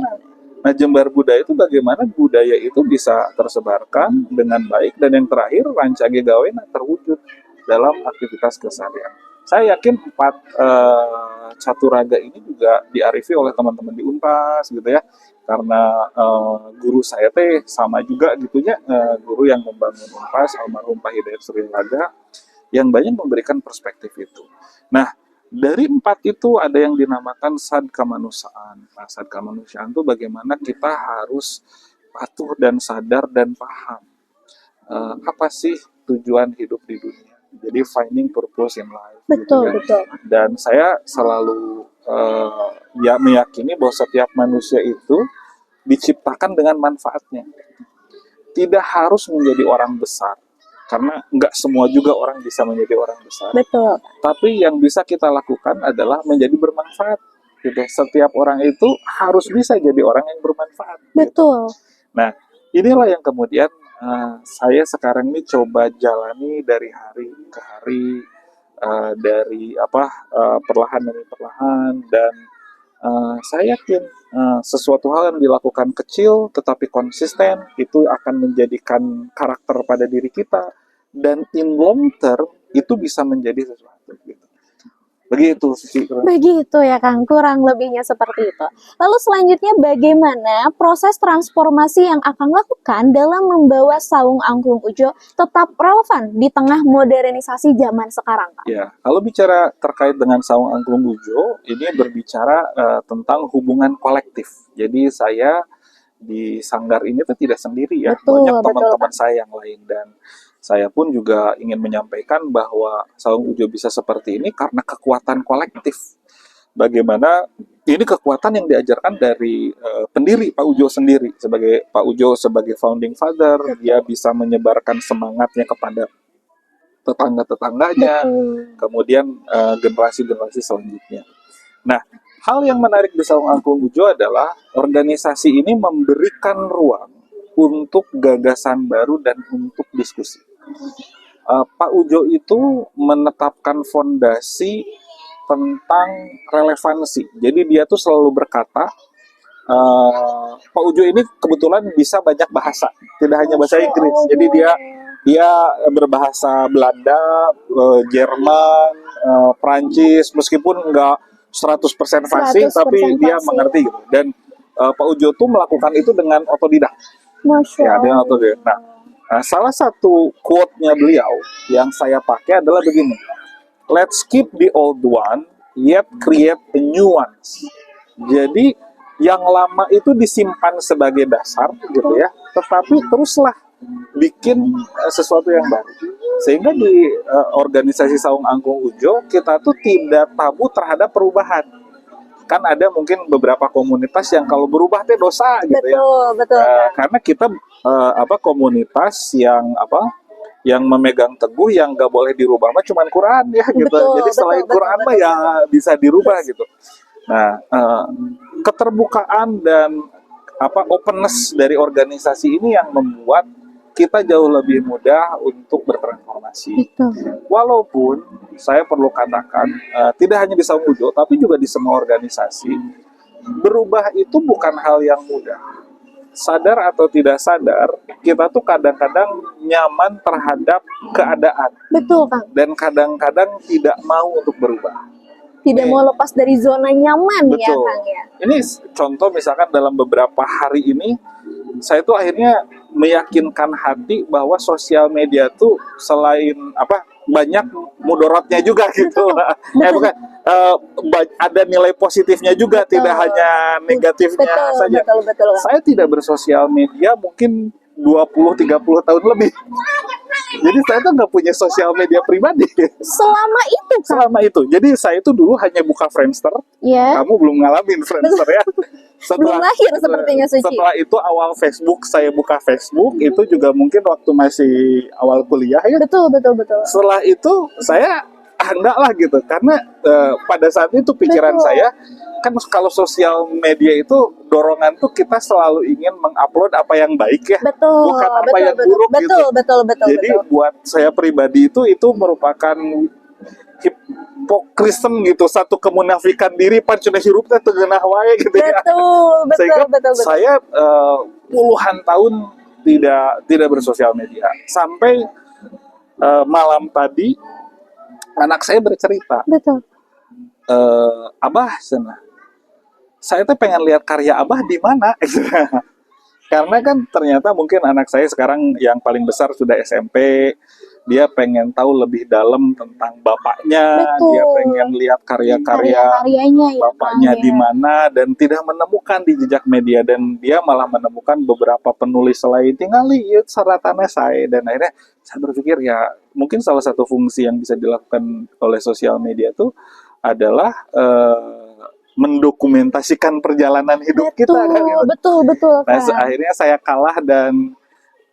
Speaker 1: Nah, jembar budaya itu bagaimana budaya itu bisa tersebarkan dengan baik, dan yang terakhir rancage gawena terwujud dalam aktivitas keseharian. Saya yakin 4 caturaga ini juga diarifi oleh teman-teman di Unpas gitu ya, karena guru saya teh sama juga gitunya, guru yang membangun Unpas, almarhum Pak Hidayat Srilaga, yang banyak memberikan perspektif itu. Nah, dari 4 itu ada yang dinamakan sad kemanusiaan. Nah, sad kemanusiaan itu bagaimana kita harus patuh dan sadar dan paham apa sih tujuan hidup di dunia. Jadi finding purpose in life.
Speaker 2: Betul,
Speaker 1: gitu ya.
Speaker 2: betul.
Speaker 1: Dan saya selalu ya meyakini bahwa setiap manusia itu diciptakan dengan manfaatnya. Tidak harus menjadi orang besar, karena nggak semua juga orang bisa menjadi orang besar.
Speaker 2: Betul.
Speaker 1: Tapi yang bisa kita lakukan adalah menjadi bermanfaat. Gitu. Setiap orang itu harus bisa jadi orang yang bermanfaat.
Speaker 2: Betul.
Speaker 1: Gitu. Nah, inilah yang kemudian saya sekarang ini coba jalani dari hari ke hari, dari perlahan demi perlahan, dan saya yakin sesuatu hal yang dilakukan kecil tetapi konsisten itu akan menjadikan karakter pada diri kita, dan in long term itu bisa menjadi sesuatu gitu. Begitu sih.
Speaker 2: Begitu ya Kang, kurang lebihnya seperti itu. Lalu selanjutnya bagaimana proses transformasi yang Akang lakukan dalam membawa Saung Angklung Ujo tetap relevan di tengah modernisasi zaman sekarang, Pak?
Speaker 1: Ya, kalau bicara terkait dengan Saung Angklung Ujo, ini berbicara tentang hubungan kolektif. Jadi saya di sanggar ini tuh tidak sendiri ya,
Speaker 2: Betul,
Speaker 1: banyak
Speaker 2: betul,
Speaker 1: teman-teman
Speaker 2: Kang.
Speaker 1: saya yang lain, dan saya pun juga ingin menyampaikan bahwa Saung Ujo bisa seperti ini karena kekuatan kolektif. Bagaimana ini kekuatan yang diajarkan dari pendiri Pak Ujo sendiri, sebagai Pak Ujo sebagai founding father, dia bisa menyebarkan semangatnya kepada tetangga-tetangganya, kemudian generasi-generasi selanjutnya. Nah, hal yang menarik di Saung Angklung Ujo adalah organisasi ini memberikan ruang untuk gagasan baru dan untuk diskusi. Pak Ujo itu menetapkan fondasi tentang relevansi. Jadi dia tuh selalu berkata, Pak Ujo ini kebetulan bisa banyak bahasa, tidak hanya bahasa Inggris. Jadi dia berbahasa Belanda, Jerman, Prancis, meskipun nggak 100% fasih, tapi dia mengerti gitu. Dan Pak Ujo tuh melakukan itu dengan otodidak. Ya, dengan otodidak. Nah, salah satu quote-nya beliau yang saya pakai adalah begini: let's keep the old one, yet create a new one. Jadi yang lama itu disimpan sebagai dasar gitu ya, tetapi teruslah bikin sesuatu yang baru. Sehingga di organisasi Saung Angklung Ujo kita tuh tidak tabu terhadap perubahan. Kan ada mungkin beberapa komunitas yang kalau berubah teh dosa gitu ya.
Speaker 2: Betul.
Speaker 1: Karena kita komunitas yang memegang teguh yang nggak boleh dirubah mah cuman Quran ya gitu. Jadi selain Quran mah ya bisa dirubah gitu. Nah, keterbukaan dan openness dari organisasi ini yang membuat kita jauh lebih mudah untuk bertransformasi. Walaupun saya perlu katakan tidak hanya di Saung Ujo tapi juga di semua organisasi, berubah itu bukan hal yang mudah. Sadar atau tidak sadar, kita tuh kadang-kadang nyaman terhadap keadaan.
Speaker 2: Betul, Kang.
Speaker 1: Dan kadang-kadang tidak mau untuk berubah.
Speaker 2: Tidak mau lepas dari zona nyaman. Betul. Ya, Kang ya. Ini
Speaker 1: contoh misalkan dalam beberapa hari ini, saya tuh akhirnya meyakinkan hati bahwa sosial media tuh selain banyak mudorotnya juga gitu. Bukan, ada nilai positifnya juga,
Speaker 2: Betul.
Speaker 1: tidak hanya negatifnya saja.
Speaker 2: Betul.
Speaker 1: Saya tidak bersosial media mungkin 20-30 tahun lebih. Jadi saya tuh nggak punya sosial media pribadi.
Speaker 2: Selama itu kan?
Speaker 1: Selama itu. Jadi saya itu dulu hanya buka Friendster.
Speaker 2: Ya.
Speaker 1: Kamu belum ngalamin Friendster ya.
Speaker 2: Belum lahir sepertinya, Suci.
Speaker 1: Setelah itu awal Facebook, saya buka Facebook, itu juga mungkin waktu masih awal kuliah ya.
Speaker 2: Betul.
Speaker 1: Setelah itu saya enggak lah gitu, karena pada saat itu pikiran
Speaker 2: Betul.
Speaker 1: saya kan kalau sosial media itu dorongan tuh kita selalu ingin mengupload apa yang baik ya,
Speaker 2: Betul.
Speaker 1: bukan apa yang buruk gitu.
Speaker 2: Betul.
Speaker 1: Jadi buat saya pribadi itu merupakan hipokrisem gitu, satu kemunafikan diri pancuna hirupnya tegenah wae gitu ya. Sehingga saya puluhan tahun tidak bersosial media sampai malam tadi anak saya bercerita,
Speaker 2: Betul.
Speaker 1: Abah sana, saya tuh pengen lihat karya Abah di mana. Karena kan ternyata mungkin anak saya sekarang yang paling besar sudah SMP, dia pengen tahu lebih dalam tentang bapaknya.
Speaker 2: Betul.
Speaker 1: Dia pengen lihat
Speaker 2: Karya-karyanya ya,
Speaker 1: bapaknya
Speaker 2: Kang,
Speaker 1: di
Speaker 2: ya.
Speaker 1: mana, dan tidak menemukan di jejak media, dan dia malah menemukan beberapa penulis lain tinggal lihat saratannya saya. Dan akhirnya saya berpikir ya mungkin salah satu fungsi yang bisa dilakukan oleh sosial media itu adalah mendokumentasikan perjalanan hidup kita kan gitu.
Speaker 2: Betul
Speaker 1: Nah,
Speaker 2: kan.
Speaker 1: akhirnya saya kalah, dan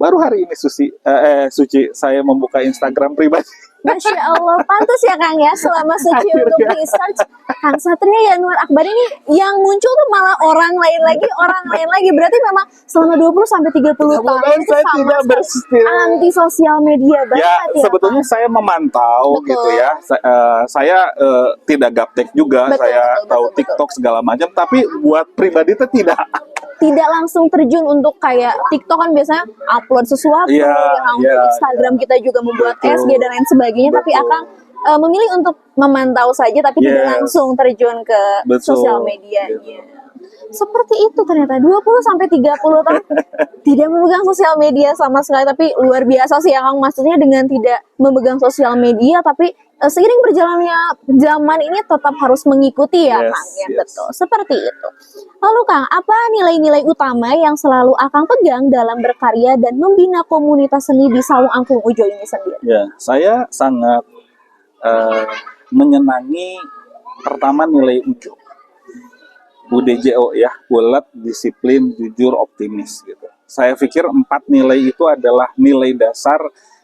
Speaker 1: baru hari ini Suci saya membuka Instagram pribadi.
Speaker 2: Masya Allah, pantas ya Kang ya, selama Suci untuk research, Kang Satria Yanuar Akbar ini yang muncul tuh malah orang lain lagi. Berarti memang selama 20-30 tahun itu
Speaker 1: saya
Speaker 2: sama
Speaker 1: tidak
Speaker 2: sekali anti sosial media banget
Speaker 1: Ya,
Speaker 2: ya,
Speaker 1: sebetulnya
Speaker 2: Kang?
Speaker 1: saya memantau
Speaker 2: Betul.
Speaker 1: gitu ya. Saya tidak gaptek juga, saya tahu
Speaker 2: betul.
Speaker 1: TikTok segala macam, tapi buat pribadi itu tidak.
Speaker 2: Tidak langsung terjun untuk kayak TikTok kan biasanya upload sesuatu,
Speaker 1: Iya,
Speaker 2: untuk Instagram kita juga membuat
Speaker 1: Betul.
Speaker 2: SG dan lain sebagainya, tapi
Speaker 1: Betul.
Speaker 2: Akang memilih untuk memantau saja tapi tidak
Speaker 1: Yes.
Speaker 2: langsung terjun ke
Speaker 1: Betul.
Speaker 2: sosial medianya. Seperti itu ternyata 20-30 tahun tidak memegang sosial media sama sekali, tapi luar biasa sih Akang, maksudnya dengan tidak memegang sosial media tapi seiring berjalannya zaman ini tetap harus mengikuti ya,
Speaker 1: Yes,
Speaker 2: Kang ya.
Speaker 1: yes.
Speaker 2: Betul, seperti itu. Lalu Kang, apa nilai-nilai utama yang selalu Akang pegang dalam berkarya dan membina komunitas seni di Sawung Angklung Ujo ini sendiri?
Speaker 1: Ya, saya sangat menyenangi pertama nilai Ujo. UDJO ya, ulet, disiplin, jujur, optimis gitu. Saya pikir 4 nilai itu adalah nilai dasar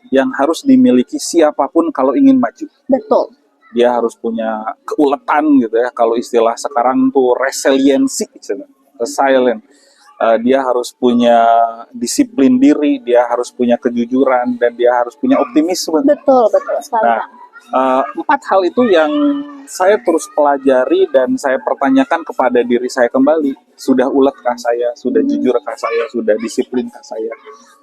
Speaker 1: yang harus dimiliki siapapun kalau ingin maju.
Speaker 2: Betul.
Speaker 1: Dia harus punya keuletan gitu ya. Kalau istilah sekarang tuh resiliensi, resilient. Dia harus punya disiplin diri, dia harus punya kejujuran, dan dia harus punya optimisme.
Speaker 2: Betul sekali,
Speaker 1: Nah,
Speaker 2: Kang.
Speaker 1: 4 hal itu yang saya terus pelajari dan saya pertanyakan kepada diri saya kembali. Sudah uletkah saya? Sudah jujurkah saya? Sudah disiplinkah saya?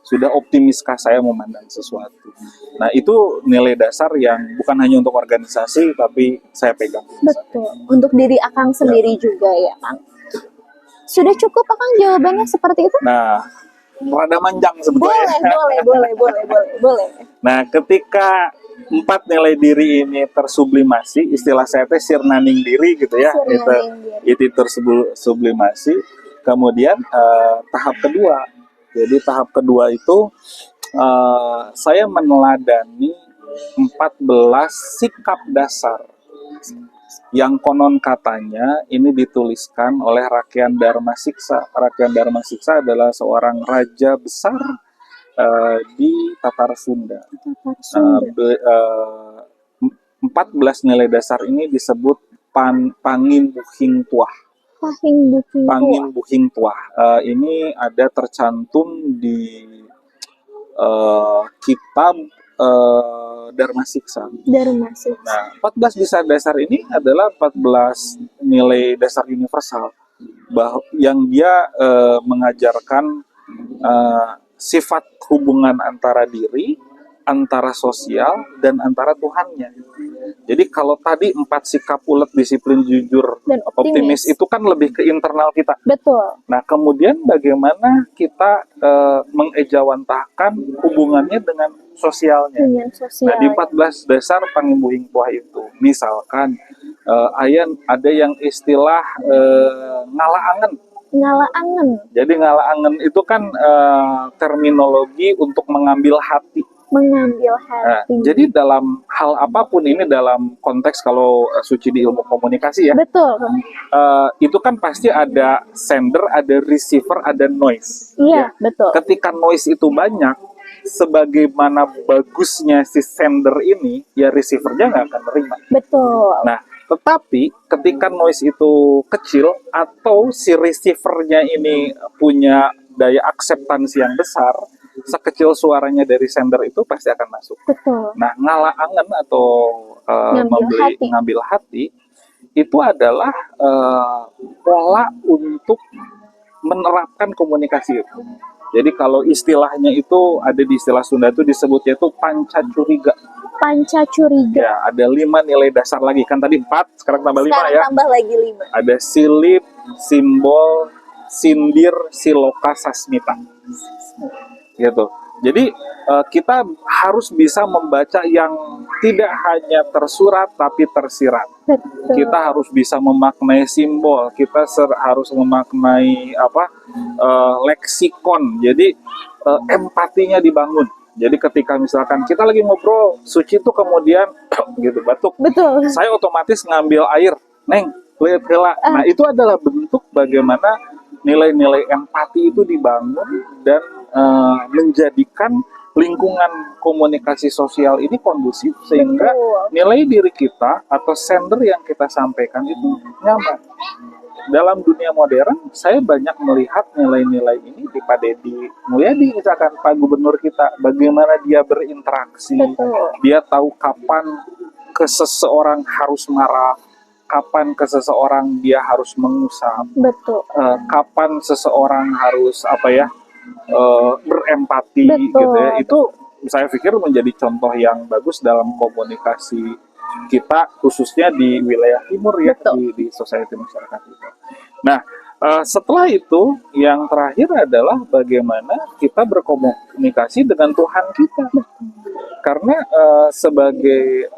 Speaker 1: Sudah optimiskah saya memandang sesuatu? Nah, itu nilai dasar yang bukan hanya untuk organisasi, tapi saya pegang.
Speaker 2: Betul. Untuk diri Akang sendiri juga ya, Kang. Sudah cukup Akang jawabannya seperti itu?
Speaker 1: Nah, rada manjang sebetulnya.
Speaker 2: Boleh.
Speaker 1: Nah, ketika 4 nilai diri ini tersublimasi, istilah saya teh sirnaning diri gitu ya, itu tersublimasi. Kemudian tahap kedua, jadi tahap kedua itu saya meneladani 14 sikap dasar yang konon katanya ini dituliskan oleh Rakyan Dharma Siksa. Rakyan Dharma Siksa adalah seorang raja besar di Tatar Sunda. 14 nilai dasar ini disebut Pangim Buhing Tuah. Pangim Buhing Tuah. Ini ada tercantum di kitab Dharma Siksa. Nah, 14 dasar ini adalah 14 nilai dasar universal yang dia mengajarkan sifat hubungan antara diri, antara sosial dan antara Tuhannya. Jadi kalau tadi 4 sikap ulet, disiplin, jujur,
Speaker 2: Dan
Speaker 1: optimis itu kan lebih ke internal kita.
Speaker 2: Betul.
Speaker 1: Nah, kemudian bagaimana kita mengejawantahkan hubungannya dengan sosialnya.
Speaker 2: Dengan sosial.
Speaker 1: Nah, di 14 dasar pangimbuing puah itu, misalkan ayan ada yang istilah ngalaangen.
Speaker 2: Ngalaangen.
Speaker 1: Jadi ngalaangen itu kan terminologi untuk mengambil hati.
Speaker 2: Mengambil
Speaker 1: Nah,
Speaker 2: hati.
Speaker 1: jadi dalam hal apapun ini, dalam konteks kalau Suci di ilmu komunikasi ya,
Speaker 2: Betul.
Speaker 1: itu kan pasti ada sender, ada receiver, ada noise.
Speaker 2: Iya, betul.
Speaker 1: Ketika noise itu banyak, sebagaimana bagusnya si sender ini, ya receivernya nggak akan terima.
Speaker 2: Betul.
Speaker 1: Nah, tetapi ketika noise itu kecil atau si receivernya ini punya daya akseptansi yang besar, sekecil suaranya dari sender itu pasti akan masuk.
Speaker 2: Betul.
Speaker 1: Nah, ngalaangen atau ngambil hati itu adalah pola untuk menerapkan komunikasi itu. Jadi kalau istilahnya itu ada di istilah Sunda itu disebutnya itu panca curiga.
Speaker 2: Panca curiga.
Speaker 1: Ya, ada 5 nilai dasar lagi. Kan tadi 4, sekarang tambah 5 ya.
Speaker 2: Sekarang tambah lagi 5.
Speaker 1: Ada silip, simbol, sindir, siloka, sasmita. Gitu. Jadi kita harus bisa membaca yang tidak hanya tersurat tapi tersirat.
Speaker 2: Betul.
Speaker 1: Kita harus bisa memaknai simbol, kita harus memaknai leksikon. Jadi empatinya dibangun. Jadi ketika misalkan kita lagi ngobrol, Suci tuh kemudian gitu batuk.
Speaker 2: Betul.
Speaker 1: Saya otomatis ngambil air, Neng, lihat hela. Nah, itu adalah bentuk bagaimana nilai-nilai empati itu dibangun dan menjadikan lingkungan komunikasi sosial ini kondusif sehingga nilai diri kita atau sender yang kita sampaikan itu nyaman. Dalam dunia modern, saya banyak melihat nilai-nilai ini di Pak Deddy Mulyadi, misalkan Pak Gubernur kita, bagaimana dia berinteraksi, dia tahu kapan ke seseorang harus marah, kapan ke seseorang dia harus mengusap, kapan seseorang harus berempati, gitu ya. Itu saya pikir menjadi contoh yang bagus dalam komunikasi kita, khususnya di wilayah timur ya, di society masyarakat itu. Nah, setelah itu yang terakhir adalah bagaimana kita berkomunikasi dengan Tuhan kita. Karena sebagai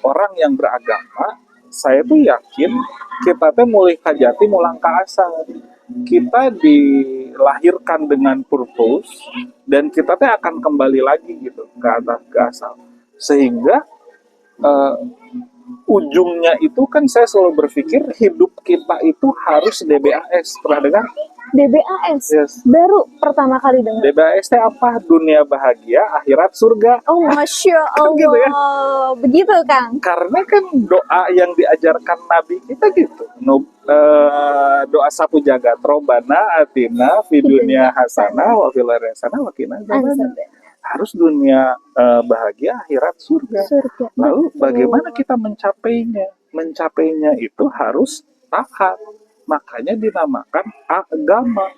Speaker 1: orang yang beragama, saya tuh yakin kita teh mulai kajati mulang ka asal. Kita dilahirkan dengan purpose dan kita teh akan kembali lagi gitu ke asal. Sehingga ujungnya itu kan saya selalu berpikir hidup kita itu harus DBAS. Pernah dengar?
Speaker 2: DBAS?
Speaker 1: Yes.
Speaker 2: Baru pertama kali dengar.
Speaker 1: DBAS itu apa? Dunia bahagia, akhirat surga.
Speaker 2: Oh, Masya Allah.
Speaker 1: Gitu ya?
Speaker 2: Begitu, Kang?
Speaker 1: Karena kan doa yang diajarkan Nabi kita gitu. Doa sapu jagat, Robana atina fi dunya hasanah wa fil akhirati hasanah wa qina adzabannar. Harus dunia bahagia, akhirat surga. Lalu bagaimana kita mencapainya? Mencapainya itu harus taat. Makanya dinamakan agama.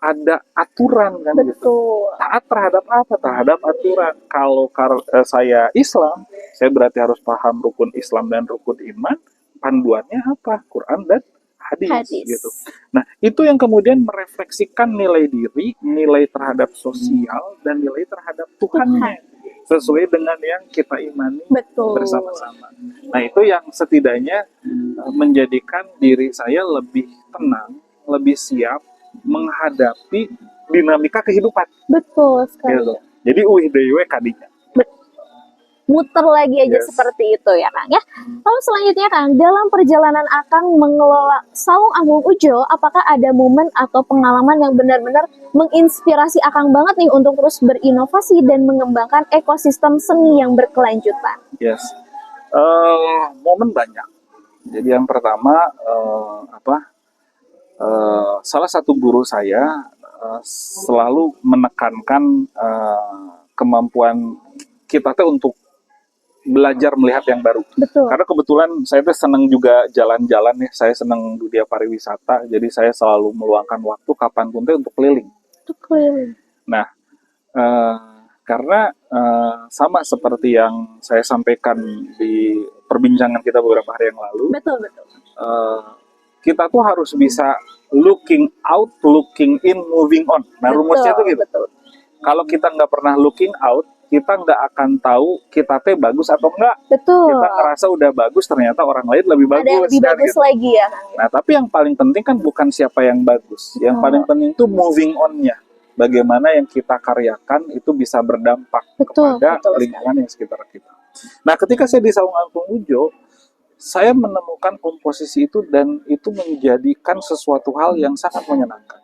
Speaker 1: Ada aturan kan gitu. Taat terhadap apa? Terhadap aturan. Kalau saya Islam, saya berarti harus paham rukun Islam dan rukun iman. Panduannya apa? Quran dan hadis. Gitu. Nah, itu yang kemudian merefleksikan nilai diri, nilai terhadap sosial, dan nilai terhadap Tuhannya. Sesuai dengan yang kita imani bersama-sama. Nah, itu yang setidaknya menjadikan diri saya lebih tenang, lebih siap menghadapi dinamika kehidupan.
Speaker 2: Betul sekali.
Speaker 1: Gitu. Jadi dewe kadinya.
Speaker 2: Muter lagi aja seperti itu ya, Kang ya. Lalu selanjutnya, Kang, dalam perjalanan Akang mengelola Saung Angklung Ujo, apakah ada momen atau pengalaman yang benar-benar menginspirasi Akang banget nih untuk terus berinovasi dan mengembangkan ekosistem seni yang berkelanjutan?
Speaker 1: Yes. Momen banyak. Jadi yang pertama salah satu guru saya selalu menekankan kemampuan kita tuh untuk belajar melihat yang baru. Karena kebetulan saya tuh senang juga jalan-jalan ya, saya senang dunia pariwisata, jadi saya selalu meluangkan waktu kapanpun tuh untuk keliling. Nah, Karena sama seperti yang saya sampaikan di perbincangan kita beberapa hari yang lalu,
Speaker 2: Betul, betul.
Speaker 1: eh, kita tuh harus bisa looking out, looking in, moving on. Nah, rumusnya tuh gitu.
Speaker 2: Betul.
Speaker 1: Kalau kita nggak pernah looking out, kita nggak akan tahu kita teh bagus atau enggak.
Speaker 2: Betul.
Speaker 1: Kita ngerasa udah bagus, ternyata orang lain lebih bagus.
Speaker 2: Ada yang lebih
Speaker 1: kan,
Speaker 2: bagus
Speaker 1: gitu.
Speaker 2: lagi ya, Kang.
Speaker 1: Nah, tapi yang paling penting kan bukan siapa yang bagus. Yang paling penting itu moving on-nya. Bagaimana yang kita karyakan itu bisa berdampak
Speaker 2: Betul,
Speaker 1: kepada
Speaker 2: betul
Speaker 1: lingkungan yang sekitar kita. Nah, ketika saya di Saung Angklung Ujo, saya menemukan komposisi itu dan itu menjadikan sesuatu hal yang sangat menyenangkan.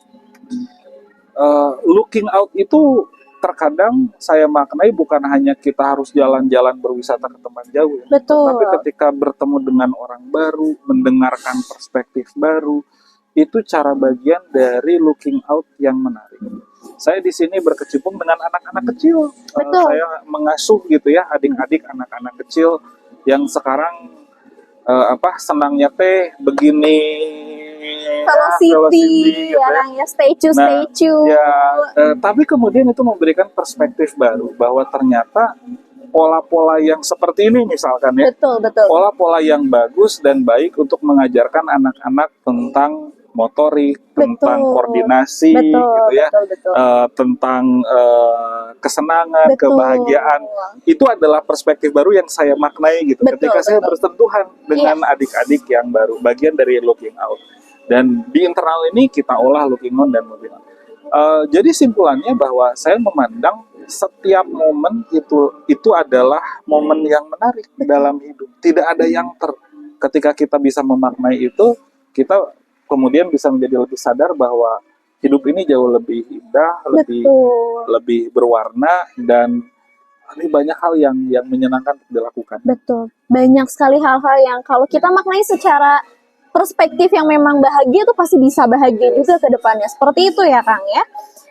Speaker 1: Looking out itu terkadang saya maknai bukan hanya kita harus jalan-jalan berwisata ke tempat jauh, ya.
Speaker 2: Betul.
Speaker 1: Tapi ketika bertemu dengan orang baru, mendengarkan perspektif baru, itu cara bagian dari looking out yang menarik. Saya di sini berkecimpung dengan anak-anak kecil.
Speaker 2: Betul.
Speaker 1: Saya mengasuh gitu ya adik-adik anak-anak kecil yang sekarang senangnya teh begini.
Speaker 2: Velocity,
Speaker 1: gitu ya.
Speaker 2: orangnya statue.
Speaker 1: Ya, tapi kemudian itu memberikan perspektif baru bahwa ternyata pola-pola yang seperti ini misalkan ya,
Speaker 2: Betul.
Speaker 1: pola-pola yang bagus dan baik untuk mengajarkan anak-anak tentang motorik, tentang koordinasi, gitu ya,
Speaker 2: Betul.
Speaker 1: tentang kesenangan,
Speaker 2: Betul.
Speaker 1: kebahagiaan. Itu adalah perspektif baru yang saya maknai gitu. Ketika saya bersentuhan dengan adik-adik yang baru, bagian dari looking out. Dan di internal ini kita olah looking on dan moving on. Jadi simpulannya bahwa saya memandang setiap momen itu adalah momen yang menarik dalam hidup. Tidak ada yang ketika kita bisa memaknai itu, kita kemudian bisa menjadi lebih sadar bahwa hidup ini jauh lebih indah, lebih berwarna, dan ini banyak hal yang menyenangkan untuk dilakukan.
Speaker 2: Betul. Banyak sekali hal-hal yang kalau kita maknai secara perspektif yang memang bahagia itu pasti bisa bahagia juga ke depannya. Seperti itu ya, Kang ya.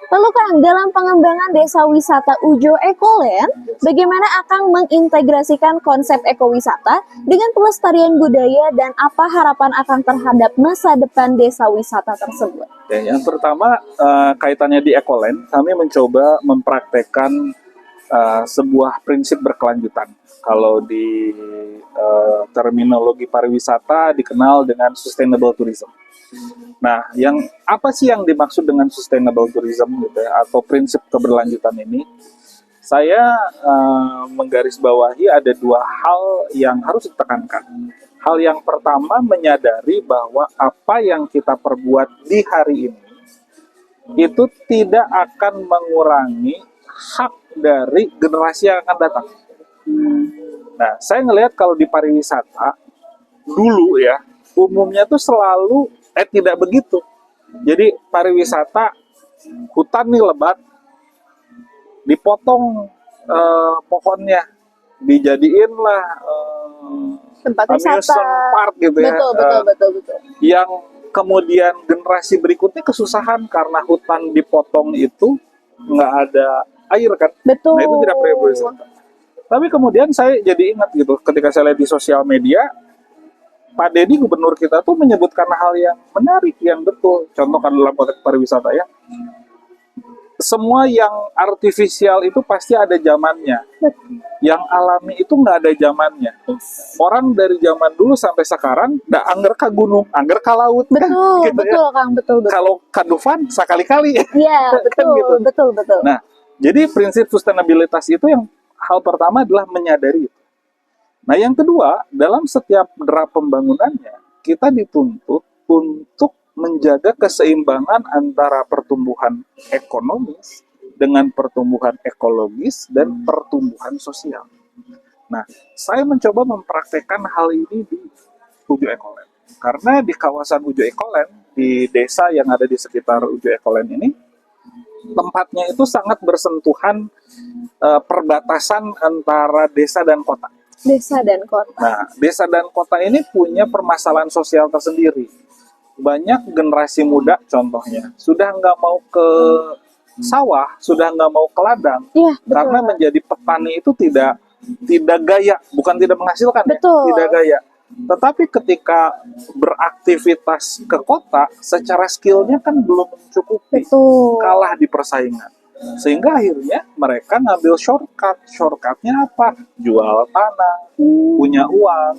Speaker 2: Lalu Kang, dalam pengembangan desa wisata Ujo Ekoland, bagaimana Akang mengintegrasikan konsep ekowisata dengan pelestarian budaya dan apa harapan Akang terhadap masa depan desa wisata tersebut?
Speaker 1: Ya, yang pertama kaitannya di Ekoland, kami mencoba mempraktekkan sebuah prinsip berkelanjutan. Kalau di terminologi pariwisata dikenal dengan sustainable tourism. Nah, apa sih yang dimaksud dengan sustainable tourism gitu ya, atau prinsip keberlanjutan ini? Saya menggarisbawahi ada dua hal yang harus ditekankan. Hal yang pertama, menyadari bahwa apa yang kita perbuat di hari ini itu tidak akan mengurangi hak dari generasi yang akan datang. Nah, saya ngelihat kalau di pariwisata dulu ya, umumnya tuh selalu tidak begitu. Jadi pariwisata, hutan nih lebat, dipotong pohonnya, dijadiin lah
Speaker 2: tempat wisata,
Speaker 1: amusement park gitu ya.
Speaker 2: Betul.
Speaker 1: Yang kemudian generasi berikutnya kesusahan karena hutan dipotong itu nggak ada air kan.
Speaker 2: Betul.
Speaker 1: Nah, itu tidak pariwisata. Tapi kemudian saya jadi ingat gitu, ketika saya lihat di sosial media, Pak Deddy gubernur kita tuh menyebutkan hal yang menarik, yang betul. Contoh kan dalam konteks pariwisata ya, semua yang artifisial itu pasti ada zamannya. Yang alami itu nggak ada zamannya. Orang dari zaman dulu sampai sekarang nggak angger ke gunung, angger ke laut.
Speaker 2: Betul,
Speaker 1: gitu
Speaker 2: betul
Speaker 1: ya.
Speaker 2: Kang, betul.
Speaker 1: Kalau Dufan sekali-kali.
Speaker 2: Iya, betul,
Speaker 1: gitu.
Speaker 2: betul.
Speaker 1: Nah, jadi prinsip sustainabilitas itu yang hal pertama adalah menyadari itu. Nah, yang kedua, dalam setiap derap pembangunannya, kita dituntut untuk menjaga keseimbangan antara pertumbuhan ekonomis dengan pertumbuhan ekologis dan pertumbuhan sosial. Nah, saya mencoba mempraktekkan hal ini di Ujo Ekoland. Karena di kawasan Ujo Ekoland, di desa yang ada di sekitar Ujo Ekoland ini, tempatnya itu sangat bersentuhan perbatasan antara desa dan kota.
Speaker 2: Desa dan kota.
Speaker 1: Nah, desa dan kota ini punya permasalahan sosial tersendiri. Banyak generasi muda contohnya sudah nggak mau ke sawah, sudah nggak mau ke ladang, karena menjadi petani itu tidak gaya, bukan tidak menghasilkan, tidak gaya. Tetapi ketika beraktivitas ke kota, secara skillnya kan belum mencukupi, kalah di persaingan. Sehingga akhirnya mereka ngambil shortcut. Shortcutnya apa? Jual tanah, punya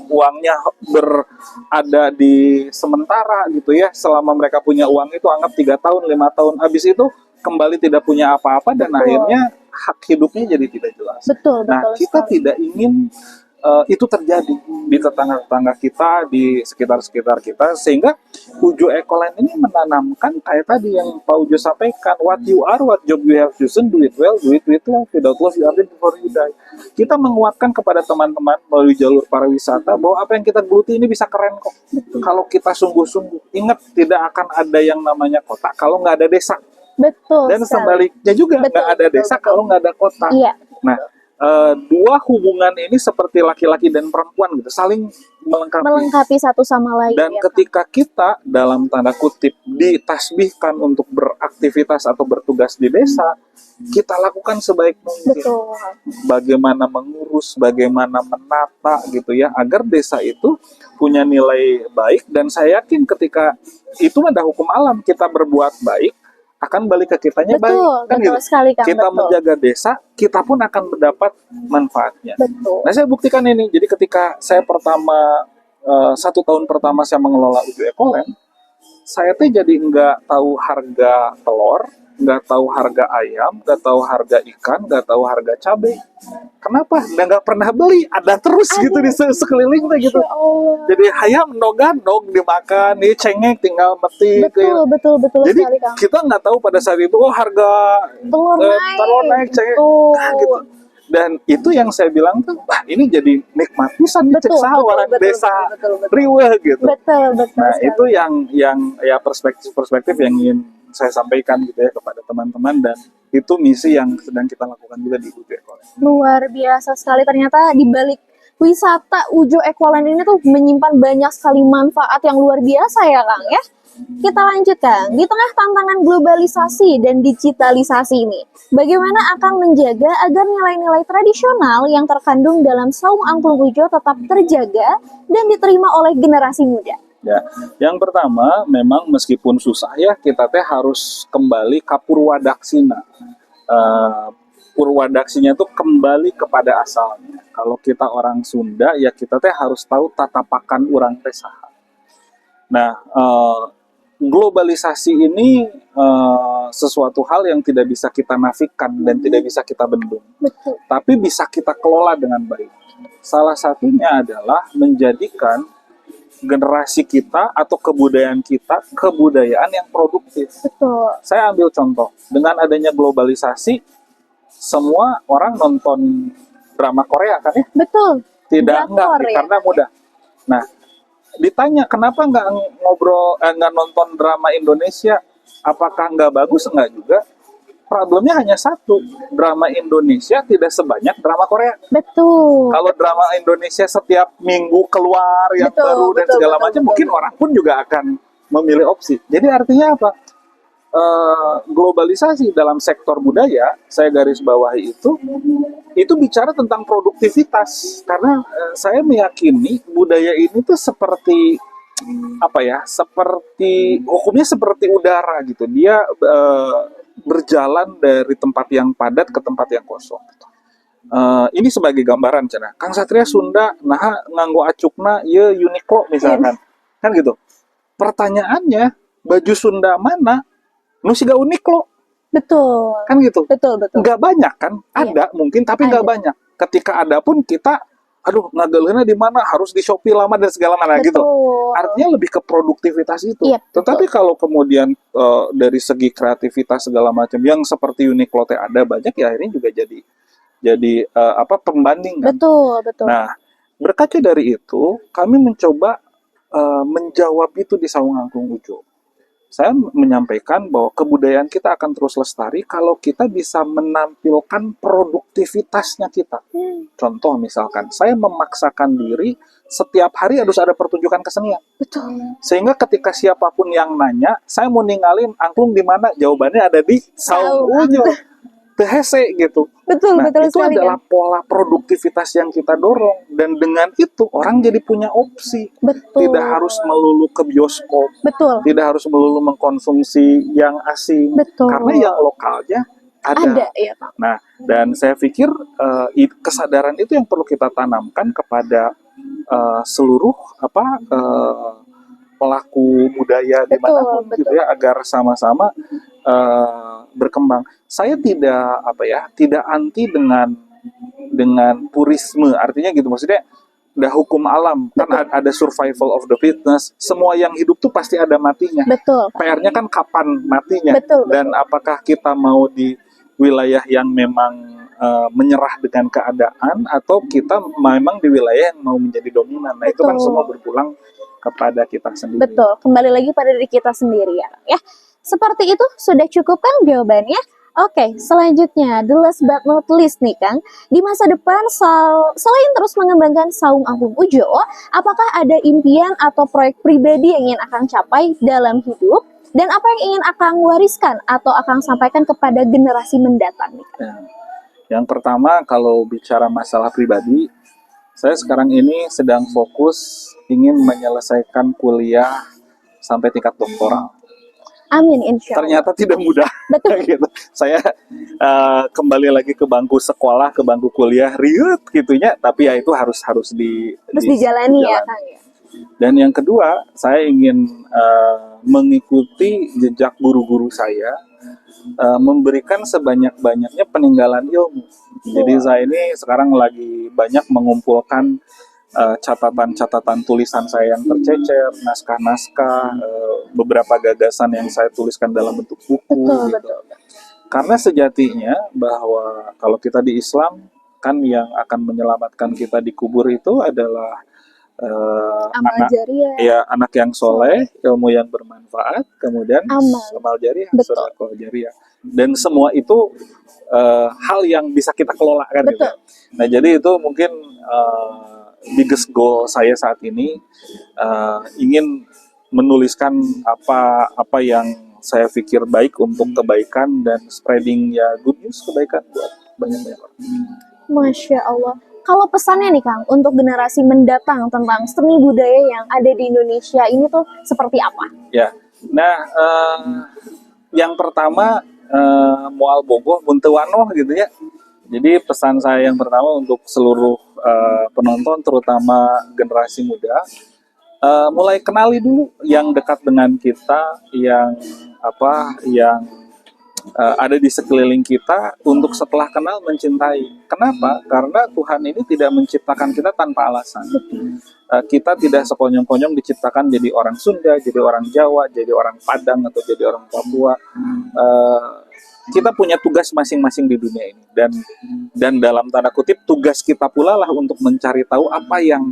Speaker 1: uangnya berada di sementara gitu ya. Selama mereka punya uang itu anggap 3 tahun, 5 tahun. Habis itu kembali tidak punya apa-apa dan
Speaker 2: Betul.
Speaker 1: akhirnya hak hidupnya jadi tidak jelas.
Speaker 2: Betul,
Speaker 1: Nah,
Speaker 2: betul
Speaker 1: kita
Speaker 2: sekali.
Speaker 1: tidak ingin itu terjadi di tetangga-tetangga kita, di sekitar-sekitar kita, sehingga Ujo Ekoland ini menanamkan kayak tadi yang Pak Ujo sampaikan, what you are, what job you have chosen, do it well, do it with love, without love you are dead before you die. Kita menguatkan kepada teman-teman melalui jalur pariwisata bahwa apa yang kita geluti ini bisa keren kok. Kalau kita sungguh-sungguh, ingat tidak akan ada yang namanya kota kalau nggak ada desa.
Speaker 2: Betul
Speaker 1: Dan
Speaker 2: sekali.
Speaker 1: sebaliknya juga
Speaker 2: Betul,
Speaker 1: nggak ada
Speaker 2: betul,
Speaker 1: desa
Speaker 2: betul.
Speaker 1: kalau nggak ada kota.
Speaker 2: Iya,
Speaker 1: Nah, dua hubungan ini seperti laki-laki dan perempuan gitu, saling melengkapi.
Speaker 2: melengkapi satu sama lain.
Speaker 1: Dan
Speaker 2: ya,
Speaker 1: ketika kita dalam tanda kutip ditasbihkan untuk beraktivitas atau bertugas di desa, kita lakukan sebaik mungkin.
Speaker 2: betul.
Speaker 1: Bagaimana mengurus, bagaimana menata gitu ya, agar desa itu punya nilai baik. Dan saya yakin ketika itu ada hukum alam, kita berbuat baik akan balik ke kitanya
Speaker 2: Betul,
Speaker 1: baik, kan
Speaker 2: betul
Speaker 1: gitu.
Speaker 2: sekali Kang.
Speaker 1: Kita
Speaker 2: betul.
Speaker 1: menjaga desa, kita pun akan mendapat manfaatnya.
Speaker 2: Betul.
Speaker 1: Nah, saya buktikan ini. Jadi ketika saya 1 tahun pertama saya mengelola Ujo Ekoland, saya tuh jadi nggak tahu harga telur, nggak tahu harga ayam, nggak tahu harga ikan, nggak tahu harga cabai. Kenapa? Dan nggak pernah beli, ada terus gitu di sekeliling tuh gitu.
Speaker 2: Ya Allah.
Speaker 1: Jadi ayam nogandog dimakan, nih cengek tinggal metik.
Speaker 2: Betul
Speaker 1: Jadi
Speaker 2: sekali Kang.
Speaker 1: kita nggak tahu pada saat itu harga telur naik, cengek,
Speaker 2: Betul.
Speaker 1: nah, gitu. Dan itu yang saya bilang tuh, wah ini jadi nikmat pisan cek
Speaker 2: Betul,
Speaker 1: saha orang desa
Speaker 2: betul.
Speaker 1: riweuh gitu.
Speaker 2: Betul
Speaker 1: Nah,
Speaker 2: sekali.
Speaker 1: itu yang ya perspektif yang ingin saya sampaikan gitu ya kepada teman-teman, dan itu misi yang sedang kita lakukan juga di Ujo Ekoland.
Speaker 2: Luar biasa sekali, ternyata di balik wisata Ujo Ekoland ini tuh menyimpan banyak sekali manfaat yang luar biasa ya Kang ya. Kita lanjutkan, di tengah tantangan globalisasi dan digitalisasi ini, bagaimana akan menjaga agar nilai-nilai tradisional yang terkandung dalam Saung Angklung Ujo tetap terjaga dan diterima oleh generasi muda?
Speaker 1: Ya, yang pertama memang meskipun susah ya, kita teh harus kembali ke Purwadaksina. Purwadaksinya itu kembali kepada asalnya. Kalau kita orang Sunda ya kita teh harus tahu tatapakan urang teh saha. Nah, globalisasi ini sesuatu hal yang tidak bisa kita nafikan dan tidak bisa kita bendung,
Speaker 2: Betul.
Speaker 1: tapi bisa kita kelola dengan baik. Salah satunya adalah menjadikan generasi kita atau kebudayaan kita kebudayaan yang produktif.
Speaker 2: Betul.
Speaker 1: Saya ambil contoh, dengan adanya globalisasi, semua orang nonton drama Korea kan ya?
Speaker 2: Betul.
Speaker 1: Tidak,
Speaker 2: Drakor,
Speaker 1: enggak,
Speaker 2: ya?
Speaker 1: karena mudah. Nah, ditanya kenapa nggak nggak nonton drama Indonesia, apakah nggak bagus? Enggak juga. Problemnya hanya satu, drama Indonesia tidak sebanyak drama Korea.
Speaker 2: Betul.
Speaker 1: Kalau drama Indonesia setiap minggu keluar yang
Speaker 2: Betul,
Speaker 1: baru dan
Speaker 2: betul,
Speaker 1: segala
Speaker 2: betul,
Speaker 1: macam,
Speaker 2: betul.
Speaker 1: mungkin orang pun juga akan memilih opsi. Jadi artinya apa? Globalisasi dalam sektor budaya, saya garis bawahi itu bicara tentang produktivitas, karena saya meyakini budaya ini tuh seperti apa ya, seperti hukumnya seperti udara gitu, dia berjalan dari tempat yang padat ke tempat yang kosong. Ini sebagai gambaran cenah Kang Satria Sunda nah nganggo acukna ye Uniqlo misalkan, kan gitu. Pertanyaannya, baju Sunda mana nu siga Uniqlo,
Speaker 2: Betul.
Speaker 1: kan gitu.
Speaker 2: Betul.
Speaker 1: Nggak banyak kan, ada mungkin tapi nggak
Speaker 2: Ada.
Speaker 1: banyak. Ketika ada pun kita aduh ngageleuna di mana, harus di Shopee lama dan segala mana gitu. Artinya lebih ke produktivitas itu.
Speaker 2: Iya, betul.
Speaker 1: Tetapi kalau kemudian dari segi kreativitas segala macam yang seperti Uniqlo teh ada banyak, ya akhirnya juga jadi pembanding kan.
Speaker 2: Betul.
Speaker 1: Nah, berkaca dari itu, kami mencoba menjawab itu di Saung Angklung Ujo. Saya menyampaikan bahwa kebudayaan kita akan terus lestari kalau kita bisa menampilkan produktivitasnya kita. Contoh misalkan, saya memaksakan diri setiap hari harus ada pertunjukan kesenian.
Speaker 2: Betul.
Speaker 1: Sehingga ketika siapapun yang nanya, saya mau ninggalin angklung di mana, jawabannya ada di Saung Ujo. Tehese gitu.
Speaker 2: Betul
Speaker 1: Itu
Speaker 2: sekali
Speaker 1: adalah
Speaker 2: kan.
Speaker 1: pola produktivitas yang kita dorong, dan dengan itu orang jadi punya opsi.
Speaker 2: Betul.
Speaker 1: Tidak harus melulu ke bioskop,
Speaker 2: Betul.
Speaker 1: tidak harus melulu mengkonsumsi yang asing,
Speaker 2: Betul.
Speaker 1: karena yang lokalnya
Speaker 2: Ada ya Kang.
Speaker 1: Nah, dan saya pikir kesadaran itu yang perlu kita tanamkan kepada seluruh pelaku budaya
Speaker 2: Betul,
Speaker 1: dimanapun gitu
Speaker 2: betul.
Speaker 1: ya, agar sama-sama berkembang. Saya tidak anti dengan purisme, artinya gitu, maksudnya udah hukum alam kan,
Speaker 2: Betul.
Speaker 1: ada survival of the fittest, semua yang hidup tuh pasti ada matinya.
Speaker 2: Betul.
Speaker 1: PR-nya kan kapan matinya,
Speaker 2: Betul,
Speaker 1: dan apakah kita mau di wilayah yang memang menyerah dengan keadaan, atau kita memang di wilayah yang mau menjadi dominan. Nah, itu kan
Speaker 2: Betul.
Speaker 1: semua berpulang kepada kita sendiri.
Speaker 2: Betul, kembali lagi pada diri kita sendiri ya. Seperti itu, sudah cukup kan jawabannya? Oke, selanjutnya, the last but not least nih Kang, di masa depan selain terus mengembangkan Saung Angklung Ujo, apakah ada impian atau proyek pribadi yang ingin Akang capai dalam hidup? Dan apa yang ingin Akang wariskan atau Akang sampaikan kepada generasi mendatang nih Kang?
Speaker 1: Ya. Yang pertama, kalau bicara masalah pribadi, saya sekarang ini sedang fokus ingin menyelesaikan kuliah sampai tingkat doktoral.
Speaker 2: Amin, insya Allah.
Speaker 1: Ternyata tidak mudah.
Speaker 2: Betul.
Speaker 1: Gitu. Saya kembali lagi ke bangku sekolah, ke bangku kuliah, riut gitunya, tapi ya itu harus
Speaker 2: dijalani ya Kang ya.
Speaker 1: Dan yang kedua, saya ingin mengikuti jejak guru-guru saya, memberikan sebanyak-banyaknya peninggalan ilmu. Jadi saya ini sekarang lagi banyak mengumpulkan catatan-catatan tulisan saya yang tercecer, naskah-naskah, beberapa gagasan yang saya tuliskan dalam bentuk buku.
Speaker 2: Betul,
Speaker 1: gitu.
Speaker 2: betul.
Speaker 1: Karena sejatinya bahwa kalau kita di Islam, kan yang akan menyelamatkan kita di kubur itu adalah
Speaker 2: Amal jariah.
Speaker 1: ya, anak yang soleh, ilmu yang bermanfaat, kemudian amal jariah, sedekah jariah. Dan semua itu hal yang bisa kita kelola kan. Gitu. Nah, jadi itu mungkin biggest goal saya saat ini, ingin menuliskan apa yang saya pikir baik untuk kebaikan dan spreading ya good news, kebaikan buat banyak-banyak orang.
Speaker 2: Masya Allah. Kalau pesannya nih Kang, untuk generasi mendatang tentang seni budaya yang ada di Indonesia ini tuh seperti apa?
Speaker 1: Ya, nah yang pertama mual bogoh muntewanoh gitu ya. Jadi pesan saya yang pertama untuk seluruh penonton, terutama generasi muda, mulai kenali dulu yang dekat dengan kita, yang ada di sekeliling kita, untuk setelah kenal mencintai. Kenapa? Karena Tuhan ini tidak menciptakan kita tanpa alasan. Kita tidak sekonyong-konyong diciptakan jadi orang Sunda, jadi orang Jawa, jadi orang Padang, atau jadi orang Papua. Kita punya tugas masing-masing di dunia ini, dan dalam tanda kutip tugas kita pula lah untuk mencari tahu apa yang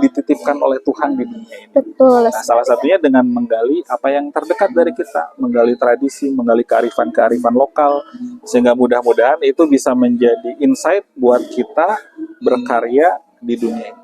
Speaker 1: dititipkan oleh Tuhan di dunia ini.
Speaker 2: Betul.
Speaker 1: Nah, salah satunya dengan menggali apa yang terdekat dari kita, menggali tradisi, menggali kearifan lokal, sehingga mudah-mudahan itu bisa menjadi insight buat kita berkarya di dunia ini.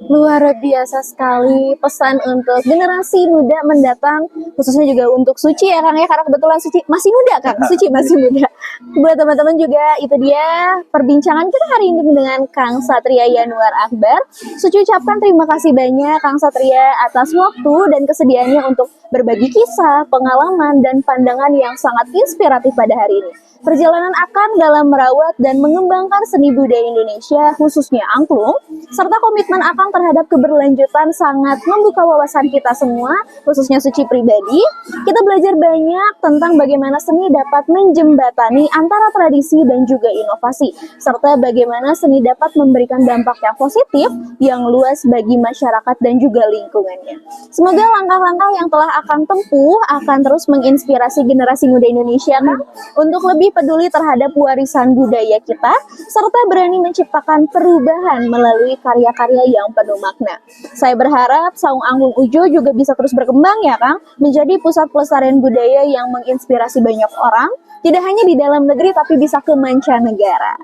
Speaker 2: Luar biasa sekali pesan untuk generasi muda mendatang, khususnya juga untuk Suci ya Kang ya, karena kebetulan Suci masih muda Kang, Suci masih muda. Buat teman-teman juga, itu dia perbincangan kita hari ini dengan Kang Satria Yanuar Akbar. Suci ucapkan terima kasih banyak Kang Satria atas waktu dan kesediaannya untuk berbagi kisah, pengalaman, dan pandangan yang sangat inspiratif pada hari ini. Perjalanan Akang dalam merawat dan mengembangkan seni budaya Indonesia, khususnya angklung, serta komitmen Akang terhadap keberlanjutan sangat membuka wawasan kita semua, khususnya Suci pribadi. Kita belajar banyak tentang bagaimana seni dapat menjembatani antara tradisi dan juga inovasi, serta bagaimana seni dapat memberikan dampak yang positif, yang luas bagi masyarakat dan juga lingkungannya. Semoga langkah-langkah yang telah Akang tempuh akan terus menginspirasi generasi muda Indonesia Kang, untuk lebih peduli terhadap warisan budaya kita, serta berani menciptakan perubahan melalui karya-karya yang penuh makna. Saya berharap Saung Angklung Ujo juga bisa terus berkembang ya Kang, menjadi pusat pelestarian budaya yang menginspirasi banyak orang, tidak hanya di dalam negeri tapi bisa ke mancanegara.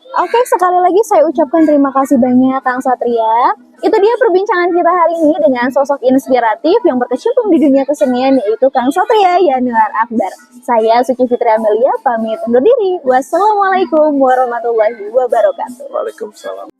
Speaker 2: Oke, sekali lagi saya ucapkan terima kasih banyak Kang Satria. Itu dia perbincangan kita hari ini dengan sosok inspiratif yang berkecimpung di dunia kesenian, yaitu Kang Satria Yanuar Akbar. Saya Suci Fitri Amelia pamit undur diri. Wassalamualaikum warahmatullahi wabarakatuh.
Speaker 1: Waalaikumsalam.